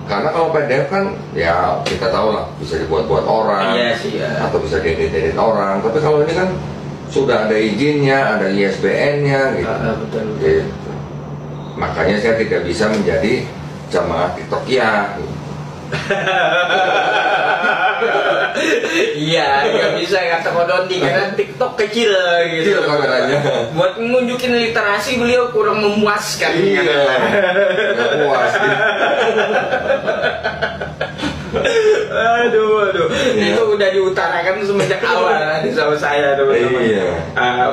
Speaker 2: Karena kalau PDF kan ya kita tahu lah bisa dibuat-buat orang, atau bisa diedit orang. Tapi kalau ini kan sudah ada izinnya, ada ISBN-nya gitu.
Speaker 1: Betul.
Speaker 2: Gitu. Makanya saya tidak bisa menjadi jamaah TikTokia.
Speaker 1: Iya, nggak bisa kata Kodondi karena TikTok kecil gitu.
Speaker 2: Kecil kameranya.
Speaker 1: Buat nunjukin literasi beliau kurang memuaskan.
Speaker 2: Iya, nggak puas.
Speaker 1: Aduh.
Speaker 2: Ya.
Speaker 1: Itu udah diutarakan semenjak awal tadi sama saya teman-teman.
Speaker 2: Iya.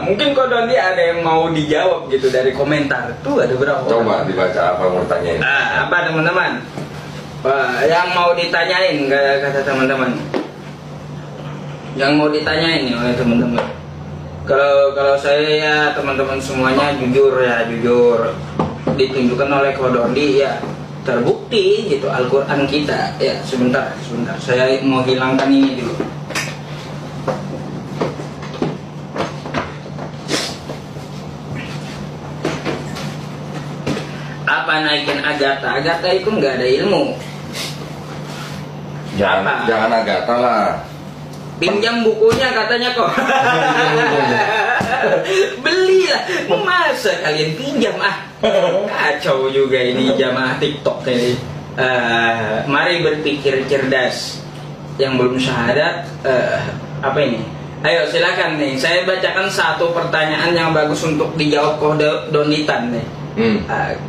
Speaker 1: Mungkin Kodondi ada yang mau dijawab gitu dari komentar. Tuh ada berapa?
Speaker 2: Coba dibaca apa mau tanyain.
Speaker 1: Apa teman-teman? Yang mau ditanyain kata teman-teman. Yang mau ditanyain nih oleh teman-teman. Kalau saya ya teman-teman semuanya jujur ditunjukkan oleh Kodondi ya terbukti gitu Al-Quran kita. Ya sebentar, saya mau hilangkan ini dulu. Apa naikin Agatha itu nggak ada ilmu.
Speaker 2: Jangan Agatha lah.
Speaker 1: Pinjam bukunya katanya kok. Belilah. Masa kalian pinjam kacau juga ini jamaah TikTok ini. Mari berpikir cerdas. Yang belum syahadat apa ini? Ayo silakan nih. Saya bacakan satu pertanyaan yang bagus untuk dijawab kode Donitan nih.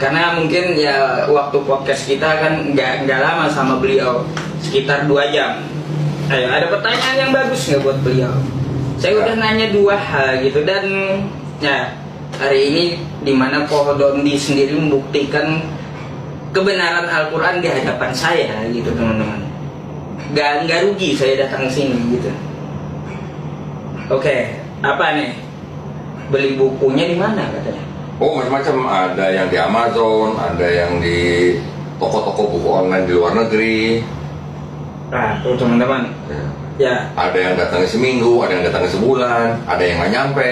Speaker 1: Karena mungkin ya waktu podcast kita kan nggak lama sama beliau, sekitar 2 jam. Ayo, ada pertanyaan yang bagus nggak buat beliau? Saya udah nanya 2 hal gitu, dan ya hari ini dimana Ko Dondi sendiri membuktikan kebenaran Al-Quran di hadapan saya gitu teman-teman. Nggak rugi saya datang sini gitu. Oke, apa nih? Beli bukunya di mana katanya?
Speaker 2: Oh, macam-macam, ada yang di Amazon, ada yang di toko-toko buku online di luar negeri.
Speaker 1: Nah, tuh teman-teman. Ya.
Speaker 2: Ada yang datangnya seminggu, ada yang datangnya sebulan, ada yang nggak nyampe.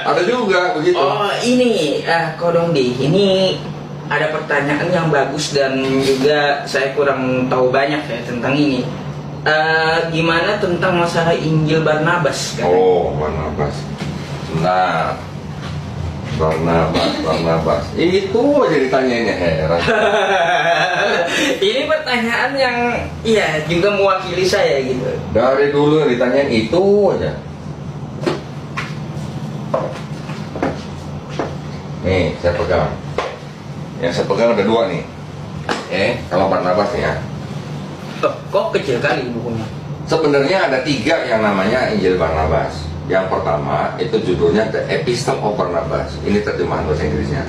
Speaker 2: Ada juga begitu.
Speaker 1: Oh, ini Kodondi, ini ada pertanyaan yang bagus dan juga saya kurang tahu banyak ya tentang ini. Gimana tentang masalah Injil Barnabas? Kan?
Speaker 2: Oh, Barnabas. Nah, Barnabas itu aja ditanyainnya, heran.
Speaker 1: Ini pertanyaan yang iya juga mewakili saya gitu.
Speaker 2: Dari dulu yang ditanyain itu aja. Nih, saya pegang. Yang saya pegang ada 2 nih. Kalau Barnabas nih ya.
Speaker 1: Kok kecil kali bukunya?
Speaker 2: Sebenarnya ada 3 yang namanya Injil Barnabas. Yang pertama itu judulnya The Epistle of Barnabas. Ini terjemahan bahasa Inggrisnya.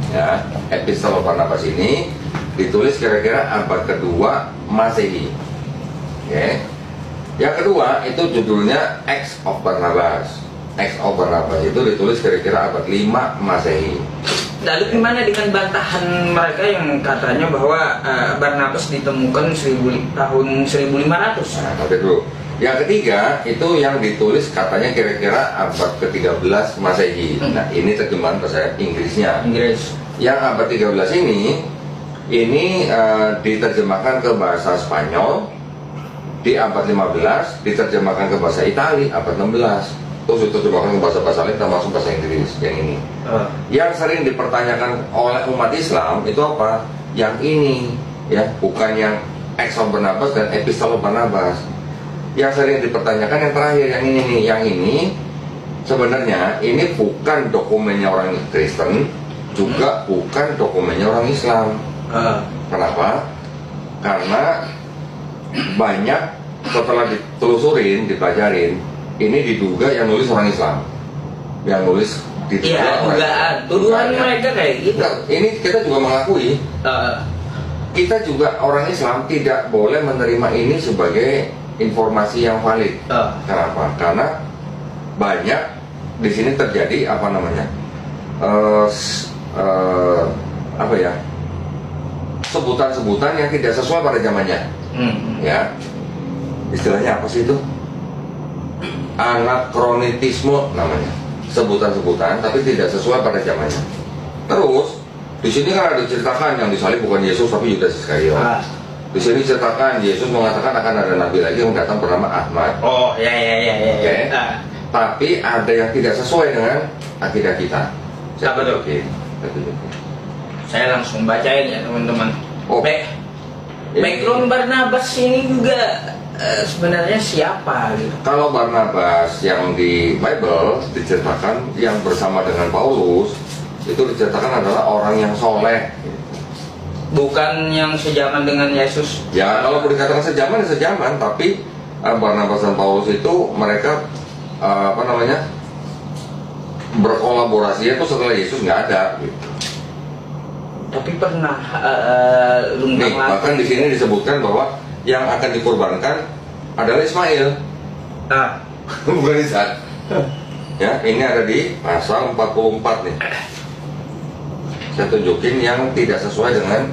Speaker 2: Ya, Epistle of Barnabas ini ditulis kira-kira abad kedua Masehi. Oke. Yang kedua itu judulnya Acts of Barnabas. Acts of Barnabas itu ditulis kira-kira abad 5 Masehi.
Speaker 1: Lalu gimana dengan bantahan mereka yang katanya bahwa Barnabas ditemukan tahun 1500?
Speaker 2: Nah, tapi dulu. Yang ketiga itu yang ditulis katanya kira-kira abad ke-13 Masehi. Nah, ini terjemahan bahasa Inggrisnya.
Speaker 1: Inggris.
Speaker 2: Yang abad 13 ini diterjemahkan ke bahasa Spanyol di abad 15, diterjemahkan ke bahasa Itali abad 16. Terus diterjemahkan ke bahasa lain termasuk bahasa Inggris yang ini. Yang sering dipertanyakan oleh umat Islam itu apa? Yang ini ya, bukan yang Acts of Barnabas dan Epistle of Barnabas. Yang sering dipertanyakan yang terakhir, yang ini nih. Yang ini sebenarnya ini bukan dokumennya orang Kristen, juga bukan dokumennya orang Islam. Kenapa? Karena banyak setelah ditelusurin, dipelajarin, ini diduga yang nulis orang Islam, yang nulis
Speaker 1: Iya, dugaan, tuduhan mereka kayak gitu.
Speaker 2: Nah, ini kita juga mengakui, kita juga orang Islam tidak boleh menerima ini sebagai informasi yang valid. Kenapa? Karena banyak di sini terjadi apa namanya, apa ya, sebutan-sebutan yang tidak sesuai pada zamannya. Ya, istilahnya apa sih itu? Anakronisme namanya, sebutan-sebutan tapi tidak sesuai pada zamannya. Terus di sini kan ada diceritakan yang disalib bukan Yesus tapi Yudas Iskariot. Di sini diceritakan Yesus mengatakan akan ada nabi lagi yang datang bernama Ahmad.
Speaker 1: Oh ya.
Speaker 2: Okay. Tapi ada yang tidak sesuai dengan akidah kita.
Speaker 1: Siapa tuh? Saya langsung bacain ya teman-teman. Background Barnabas ini juga sebenarnya siapa gitu?
Speaker 2: Kalau Barnabas yang di Bible diceritakan yang bersama dengan Paulus itu diceritakan adalah orang yang soleh,
Speaker 1: bukan yang sejaman dengan Yesus.
Speaker 2: Ya kalau boleh dikatakan sejaman, sejaman, tapi Barnabas dan Paulus itu mereka apa namanya, berkolaborasi itu setelah Yesus nggak ada gitu.
Speaker 1: Tapi pernah
Speaker 2: nih, bahkan di sini disebutkan bahwa yang akan dikorbankan adalah Ismail, bukan Ishak. Ya, ini ada di pasal 44 nih. saya tunjukin yang tidak sesuai dengan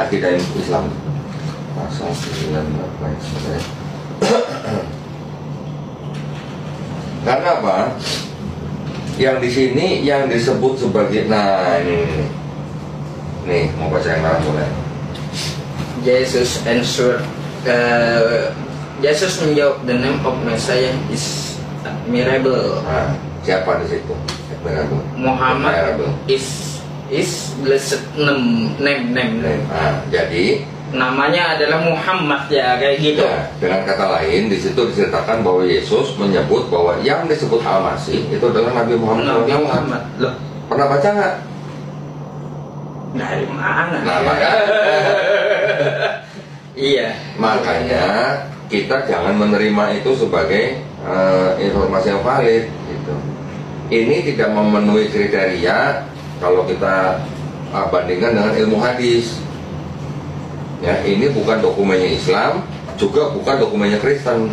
Speaker 2: akidah Islam. Pasal 9 karena apa? Yang di sini yang disebut sebagai, nah ini nih mau baca yang mana boleh?
Speaker 1: Jesus answered, Jesus menjawab, the name of Messiah is admirable.
Speaker 2: Nah, siapa di situ? Admirable.
Speaker 1: Muhammad
Speaker 2: Admirable.
Speaker 1: is blessed name.
Speaker 2: Nah, jadi
Speaker 1: Namanya adalah Muhammad ya, kayak gitu.
Speaker 2: ya, dengan kata lain di situ diceritakan bahwa Yesus menyebut bahwa yang disebut Al-Masih itu adalah Nabi Muhammad.
Speaker 1: Nabi Muhammad. Loh,
Speaker 2: Pernah baca nggak?
Speaker 1: dari mana?
Speaker 2: Nah, makanya,
Speaker 1: Iya.
Speaker 2: makanya kita jangan menerima itu sebagai informasi yang valid gitu. Ini tidak memenuhi kriteria kalau kita bandingkan dengan ilmu hadis. Ya, ini bukan dokumennya Islam, juga bukan dokumennya Kristen.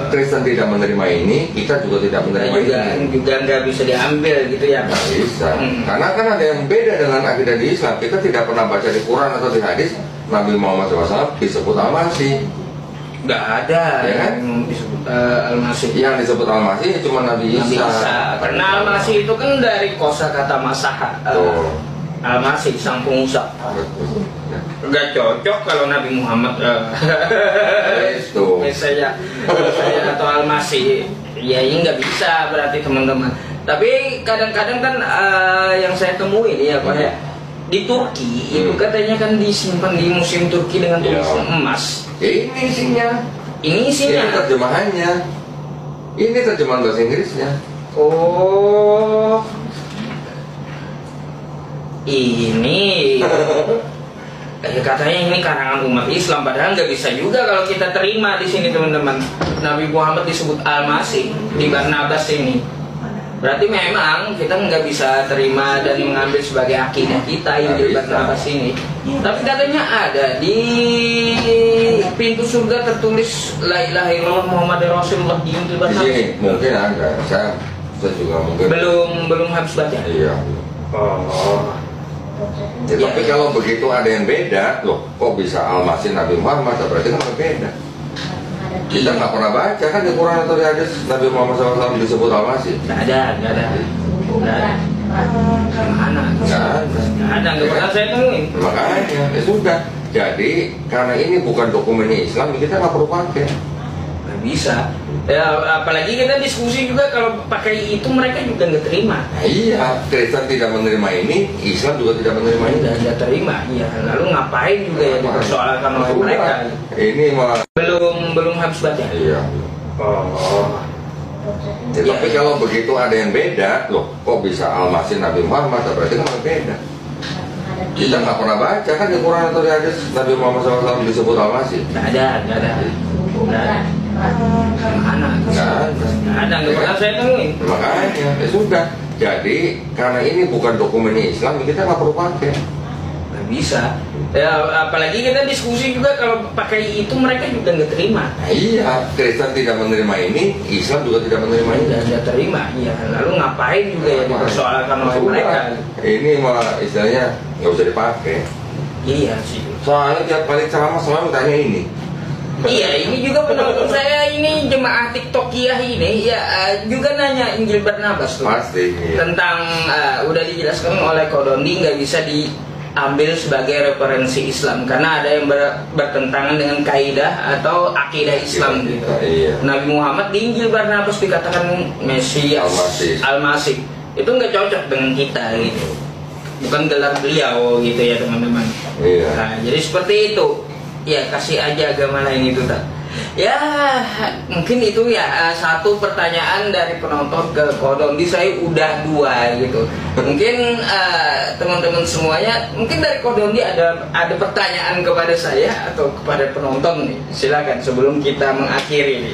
Speaker 2: Kristen tidak menerima ini, kita juga tidak menerima ini.
Speaker 1: Juga nggak bisa diambil gitu ya.
Speaker 2: Nggak bisa. Karena kan ada yang beda dengan akidah di Islam. Kita tidak pernah baca di Quran atau di hadis Nabi Muhammad SAW disebut Al-Masih.
Speaker 1: Nggak ada
Speaker 2: Ya kan?
Speaker 1: yang disebut Al-Masih.
Speaker 2: Yang disebut Al-Masih cuma Nabi
Speaker 1: Nabi
Speaker 2: Isa.
Speaker 1: Isa. Karena Al-Masih itu kan dari kosakata masaha. Al-Masih sang pengusap.
Speaker 2: Betul. Ya.
Speaker 1: Nggak cocok kalau Nabi Muhammad
Speaker 2: Itu.
Speaker 1: saya atau Al-Masih. Ya ini nggak bisa berarti teman-teman. Tapi kadang-kadang kan yang saya temuin ya Pak ya, di Turki itu katanya kan disimpan di museum Turki dengan tulisan emas.
Speaker 2: Ya, ini isinya.
Speaker 1: Ini
Speaker 2: Ini
Speaker 1: isinya.
Speaker 2: terjemahannya. Ini terjemahan bahasa Inggrisnya.
Speaker 1: Oh, ini katanya ini karangan umat Islam, padahal nggak bisa juga kalau kita terima di sini teman-teman. Nabi Muhammad disebut Al-Masih di Barnabas ini, berarti memang kita nggak bisa terima dan mengambil sebagai akidah kita Injil Barnabas ini. Tapi katanya ada di pintu surga tertulis La ilaha illallah Muhammad Rasulullah di Injil
Speaker 2: Di
Speaker 1: Barnabas.
Speaker 2: sini mungkin ada. Saya juga mungkin
Speaker 1: Belum habis baca.
Speaker 2: Iya.
Speaker 1: Oh.
Speaker 2: Ya, tapi kalau begitu ada yang beda, loh, kok bisa Al-Masih Nabi Muhammad? Berarti kan berbeda. Kita nggak pernah baca kan di Quran atau di hadis Nabi Muhammad SAW disebut Al-Masih.
Speaker 1: Nggak ada. Gimana? Nggak ada. Nggak pernah saya temuin.
Speaker 2: Makanya, ya sudah. Jadi, karena ini bukan dokumennya Islam, kita nggak perlu pakai.
Speaker 1: Nggak bisa. Ya, apalagi kita diskusi juga kalau pakai itu mereka juga nggak terima.
Speaker 2: Nah, iya, Kristen tidak menerima ini, Islam juga tidak menerima ini.
Speaker 1: Nggak terima. Iya. Lalu ngapain juga ya dipersoalkan oleh mereka?
Speaker 2: Ini malah.
Speaker 1: Belum habis baca.
Speaker 2: Iya.
Speaker 1: Oh.
Speaker 2: Ya, tapi kalau begitu ada yang beda, loh, kok bisa Al-Masih Nabi Muhammad? Berarti kan berbeda. Kita nggak pernah baca kan di Quran atau di hadis Nabi Muhammad SAW disebut Al-Masih.
Speaker 1: Nggak ada. Gimana? Nggak ada. Nggak pernah saya temuin.
Speaker 2: Makanya, ya sudah. Jadi, karena ini bukan dokumennya Islam, kita nggak perlu pakai.
Speaker 1: Nggak bisa. Ya, apalagi kita diskusi juga kalau pakai itu mereka juga nggak terima.
Speaker 2: Nah, iya, Kristen tidak menerima ini, Islam juga tidak menerima ini.
Speaker 1: Nggak terima. Iya. Lalu ngapain juga ya dipersoalkan oleh mereka?
Speaker 2: Ini malah istilahnya nggak bisa dipakai.
Speaker 1: Iya sih.
Speaker 2: Soalnya tiap kali ceramah selalu tanya ini.
Speaker 1: Iya, ini juga penonton saya ini jemaah TikTokiyah ini ya juga nanya Injil Barnabas tuh.
Speaker 2: Pasti. Iya.
Speaker 1: Tentang udah dijelaskan oleh Kodondi nggak bisa diambil sebagai referensi Islam karena ada yang bertentangan dengan kaidah atau akidah Islam gitu.
Speaker 2: Iya.
Speaker 1: Nabi Muhammad di Injil Barnabas dikatakan Mesias Al-Masih. Itu nggak cocok dengan kita gitu. Bukan gelar beliau gitu ya teman-teman.
Speaker 2: Iya.
Speaker 1: Nah, jadi seperti itu. Ya kasih aja agama lain itu tak. Ya mungkin itu ya satu pertanyaan dari penonton ke Kodondi, saya udah 2 gitu. Mungkin teman-teman semuanya, mungkin dari Kodondi ada pertanyaan kepada saya atau kepada penonton nih. Silakan sebelum kita mengakhiri nih.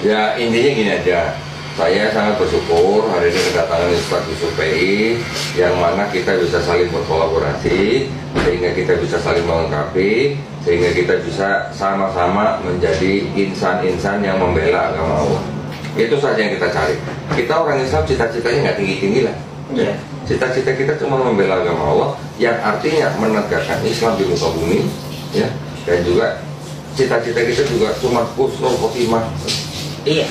Speaker 2: Ya intinya gini aja. Saya sangat bersyukur hari ini kedatangan Ustaz Yusuf PI, yang mana kita bisa saling berkolaborasi, sehingga kita bisa saling melengkapi, sehingga kita bisa sama-sama menjadi insan-insan yang membela agama Allah. Itu saja yang kita cari. Kita orang Islam cita-citanya nggak tinggi-tinggi lah.
Speaker 1: Iya.
Speaker 2: Cita-cita kita cuma membela agama Allah, yang artinya menegakkan Islam di muka bumi, ya. Dan juga cita-cita kita juga cuma husnul khotimah.
Speaker 1: Iya.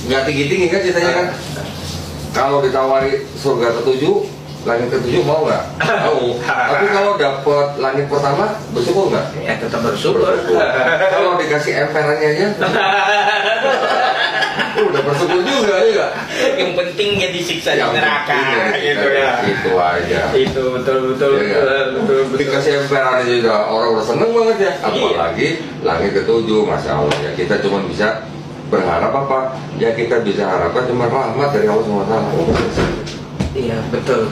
Speaker 2: Nggak tinggi-tinggi kan citanya kan? Kalau ditawari surga ketujuh, langit ketujuh mau nggak? Mau. Tapi kalau dapat langit pertama, bersyukur nggak?
Speaker 1: Ya tetap bersyukur.
Speaker 2: Kalau dikasih emperannya aja, udah bersyukur juga ya.
Speaker 1: Yang penting dia disiksa di neraka, gitu ya.
Speaker 2: Itu aja.
Speaker 1: Itu betul.
Speaker 2: Dikasih emperannya juga orang udah seneng banget ya. Apalagi langit ketujuh, masya Allah ya. Kita cuma bisa berharap apa? Ya kita bisa harapkan cuma rahmat dari Allah SWT.
Speaker 1: Iya betul.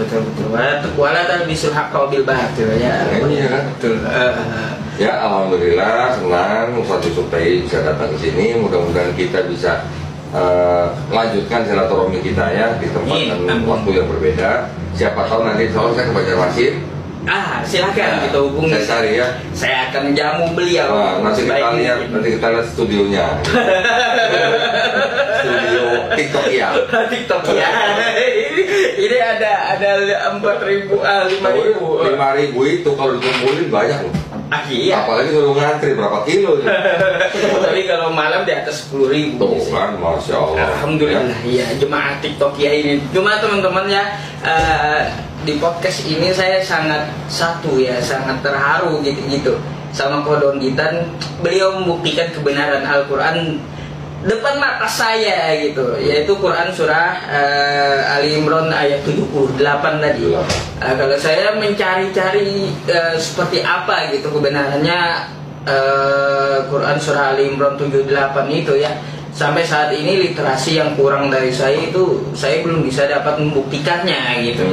Speaker 1: Wala talbisul haqqa bil batil ya.
Speaker 2: Iya kan?
Speaker 1: Betul.
Speaker 2: Ya alhamdulillah senang Ustaz Yusuf Tahi bisa datang ke sini. Mudah-mudahan kita bisa lanjutkan silaturahmi kita ya di tempat dan waktu yang berbeda. Siapa tahu nanti soal saya ke Banjarmasin.
Speaker 1: Silakan kita hubungi.
Speaker 2: Saya cari ya.
Speaker 1: Saya akan jamu beliau.
Speaker 2: Nanti kita lihat studionya. Studio TikTok ya.
Speaker 1: TikTok ya. Ini ada 4.000, 5.000.
Speaker 2: 5.000 itu kalau dikumpulin banyak loh.
Speaker 1: Iya.
Speaker 2: Apalagi suruh ngantri berapa kilo.
Speaker 1: Tapi kalau malam di atas 10.000.
Speaker 2: Tuh kan, masya Allah.
Speaker 1: Alhamdulillah. Iya, jemaah TikTok ya ini. Cuma teman-teman ya. Di podcast ini saya sangat sangat terharu gitu sama Kodon Gitan. Beliau membuktikan kebenaran Al-Quran depan mata saya gitu, yaitu Quran surah Ali Imran ayat 78 tadi. Kalau saya mencari-cari seperti apa gitu kebenarannya Quran surah Ali Imran 78 itu ya, sampai saat ini literasi yang kurang dari saya itu saya belum bisa dapat membuktikannya gitu.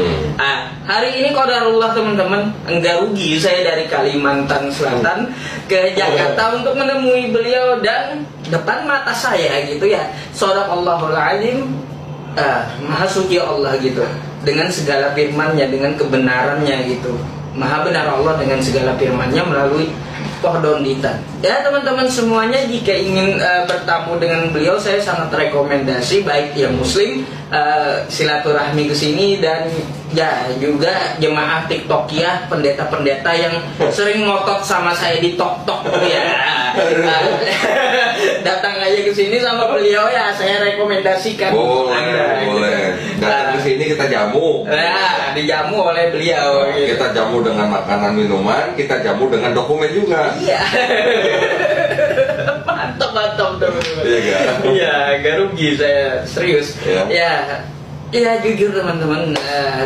Speaker 1: Hari ini qadarullah teman-teman, enggak rugi saya dari Kalimantan Selatan ke Jakarta untuk menemui beliau dan depan mata saya gitu ya. Shadaqallahul azim, maha suci Allah gitu dengan segala firman-Nya, dengan kebenarannya gitu. Maha benar Allah dengan segala firman-Nya melalui Kodon Gitan. Ya teman-teman semuanya, jika ingin bertamu dengan beliau, saya sangat rekomendasi baik yang muslim silaturahmi ke sini, dan ya juga jemaah TikTokiyah, pendeta-pendeta yang sering ngotot sama saya di tok-tok ya. Datang aja ke sini sama beliau ya, saya rekomendasikan.
Speaker 2: Boleh. Datang ke sini kita jamu.
Speaker 1: Ya, dijamu oleh beliau. Gitu.
Speaker 2: Kita jamu dengan makanan minuman, kita jamu dengan dokumen juga.
Speaker 1: Iya. mantap teman-teman.
Speaker 2: Iya,
Speaker 1: gak rugi saya, serius. Ya jujur teman-teman,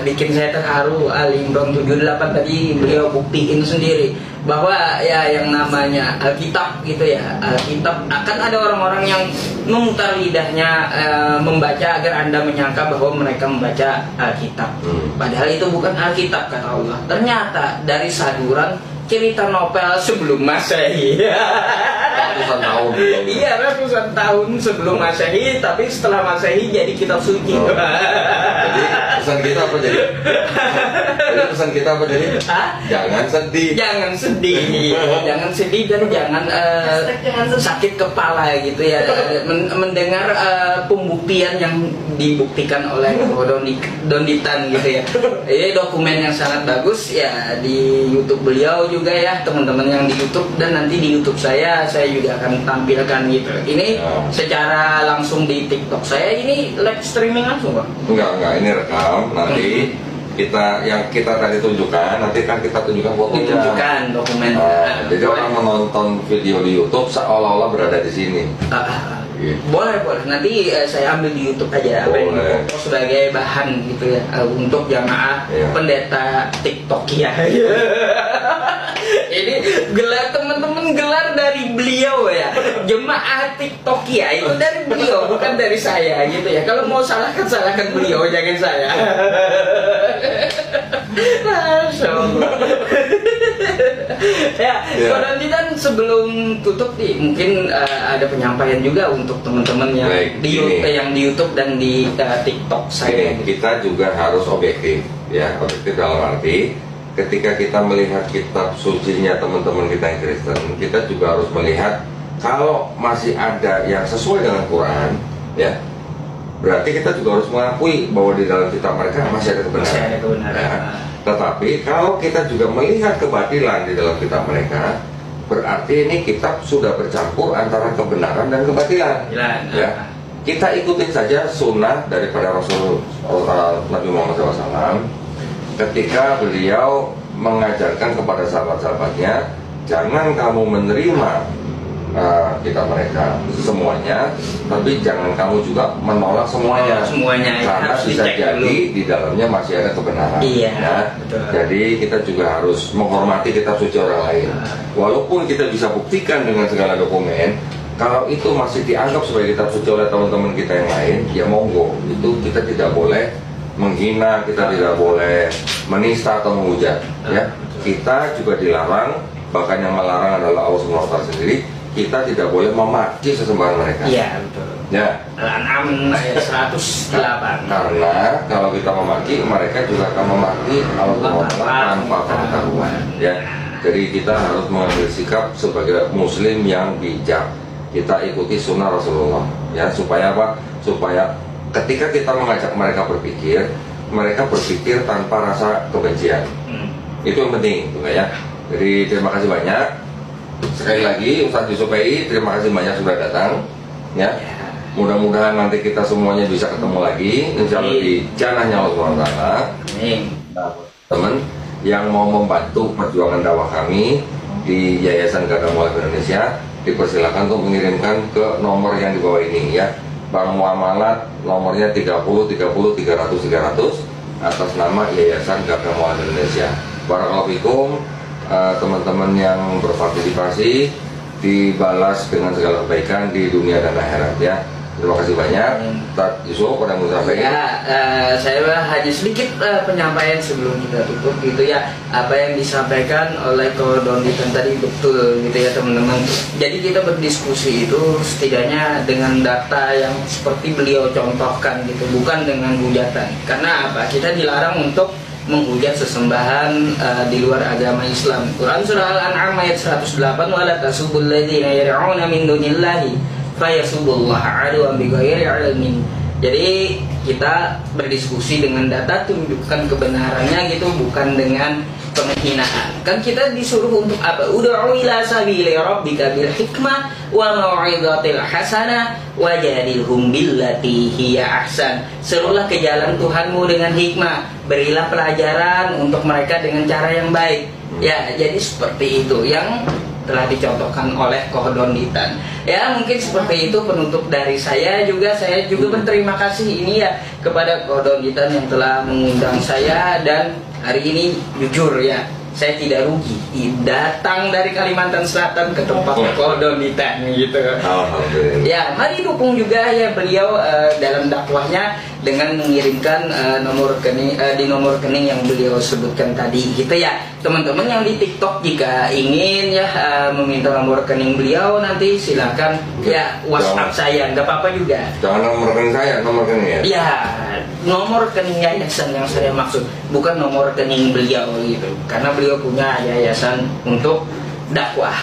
Speaker 1: bikin saya terharu. Ali Imran 78 tadi beliau buktiin sendiri bahwa ya yang namanya Alkitab gitu ya, Alkitab akan ada orang-orang yang memutar lidahnya membaca agar Anda menyangka bahwa mereka membaca Alkitab. Padahal itu bukan Alkitab kata Allah. Ternyata dari saduran cerita novel sebelum Masehi.
Speaker 2: Ratusan tahun.
Speaker 1: Iya, ratusan tahun sebelum Masehi, tapi setelah Masehi jadi kitab suci.
Speaker 2: Jadi pesan kita apa jadi? Pesan kita apa jadi? Jangan sedih. Jangan sedih dan jangan sakit kepala gitu ya. Mendengar pembuktian yang dibuktikan oleh Donditan gitu ya. Ini dokumen yang sangat bagus ya, di YouTube beliau juga ya teman-teman yang di YouTube, dan nanti di YouTube saya juga akan tampilkan gitu. Ini secara langsung di TikTok saya, ini live streaming langsung Pak? Enggak, ini rekam. Nanti yang kita tadi tunjukkan, nanti kan kita tunjukkan fotonya. Ditunjukkan dokumen. Jadi orang menonton video di YouTube seolah-olah berada di sini. Boleh. Nanti saya ambil di YouTube aja sebagai bahan gitu ya, untuk jamaah pendeta TikTok ya. Ini gelar teman-teman, gelar dari beliau ya, jemaah TikTok ya, itu dari beliau bukan dari saya gitu ya. Kalau mau salahkan beliau, jangan saya. Masya Allah. Kodon Gitan sebelum tutup nih, mungkin ada penyampaian juga untuk teman-teman yang di YouTube dan di TikTok saya. Kita juga harus objektif ya, objektif dalam arti ketika kita melihat kitab sucinya teman-teman kita yang Kristen, kita juga harus melihat kalau masih ada yang sesuai dengan Quran ya, berarti kita juga harus mengakui bahwa di dalam kitab mereka masih ada kebenaran.
Speaker 1: Masih ada kebenaran.
Speaker 2: Ya. Tetapi kalau kita juga melihat kebatilan di dalam kitab mereka, berarti ini kitab sudah bercampur antara kebenaran dan kebatilan. Ya. Kita ikutin saja sunnah daripada Rasul Nabi Muhammad SAW ketika beliau mengajarkan kepada sahabat-sahabatnya, jangan kamu menerima kitab mereka semuanya, tapi jangan kamu juga menolak semuanya. Karena bisa jadi di dalamnya masih ada kebenaran.
Speaker 1: Iya,
Speaker 2: ya. Jadi kita juga harus menghormati kitab suci orang lain. Walaupun kita bisa buktikan dengan segala dokumen, kalau itu masih dianggap sebagai kitab suci oleh teman-teman kita yang lain, ya monggo. Itu kita tidak boleh menghina, kita tidak boleh menista atau menghujat. Ya, kita juga dilarang, bahkan yang melarang adalah Allah SWT sendiri. Kita tidak boleh memaki sesembahan mereka.
Speaker 1: Iya, betul.
Speaker 2: Ya.
Speaker 1: Al-An'am ayat 108.
Speaker 2: Karena kalau kita memaki, mereka juga akan memaki Allah SWT tanpa pengetahuan. Ya. Jadi kita harus mengambil sikap sebagai Muslim yang bijak. Kita ikuti sunnah Rasulullah. Ya, supaya apa? Supaya ketika kita mengajak mereka berpikir tanpa rasa kebencian. Itu yang penting, juga ya. Jadi terima kasih banyak. Sekali lagi Ustadz Yusuf PI, terima kasih banyak sudah datang. Ya. Mudah-mudahan nanti kita semuanya bisa ketemu lagi, insya Allah di janahnya Allah SWT. Teman yang mau membantu perjuangan dakwah kami di Yayasan Gagah Mualaf Indonesia, dipersilakan untuk mengirimkan ke nomor yang di bawah ini ya. Bank muamalat nomornya 30 30 300 300 atas nama Yayasan Gagah Mualaf Indonesia. Barakallahu fikum. Teman-teman yang berpartisipasi dibalas dengan segala kebaikan di dunia dan akhirat ya. Terima kasih banyak. Ustadz Yusuf, pada mengucapkan
Speaker 1: ya, saya hanya sedikit penyampaian sebelum kita tutup gitu ya. Apa yang disampaikan oleh Kodonditan tadi betul gitu ya teman-teman. Jadi kita berdiskusi itu setidaknya dengan data yang seperti beliau contohkan gitu, bukan dengan hujatan. Karena apa? Kita dilarang untuk menghujat sesembahan di luar agama Islam. Quran surah Al-An'am ayat 108, wala tasubul ladzina yad'una min dunillahi fayasubullaha adwan bighairi ilmin. Jadi kita berdiskusi dengan data, tunjukkan kebenarannya gitu, bukan dengan penghinaan. Kan kita disuruh untuk apa? Ud'u ila sabili rabbika bil hikmah wa mau'izatil hasanah wajadilhum billati hiya ahsan. Serulah ke jalan Tuhanmu dengan hikmah, berilah pelajaran untuk mereka dengan cara yang baik. Ya, jadi seperti itu yang telah dicontohkan oleh Kodonditan. Ya, mungkin seperti itu penutup dari saya juga. Saya juga berterima kasih ini ya kepada Kodonditan yang telah mengundang saya, dan hari ini jujur ya, saya tidak rugi datang dari Kalimantan Selatan ke tempat Kodonditan gitu. Ya, mari dukung juga ya beliau dalam dakwahnya dengan mengirimkan nomor rekening di nomor rekening yang beliau sebutkan tadi gitu ya. Teman-teman yang di TikTok jika ingin ya meminta nomor rekening beliau, nanti silakan ya WhatsApp saya, nggak apa-apa juga.
Speaker 2: Jangan nomor rekening saya, nomor rekening ya.
Speaker 1: Ya, nomor rekening yayasan yang saya maksud, bukan nomor rekening beliau gitu. Karena beliau punya yayasan untuk dakwah.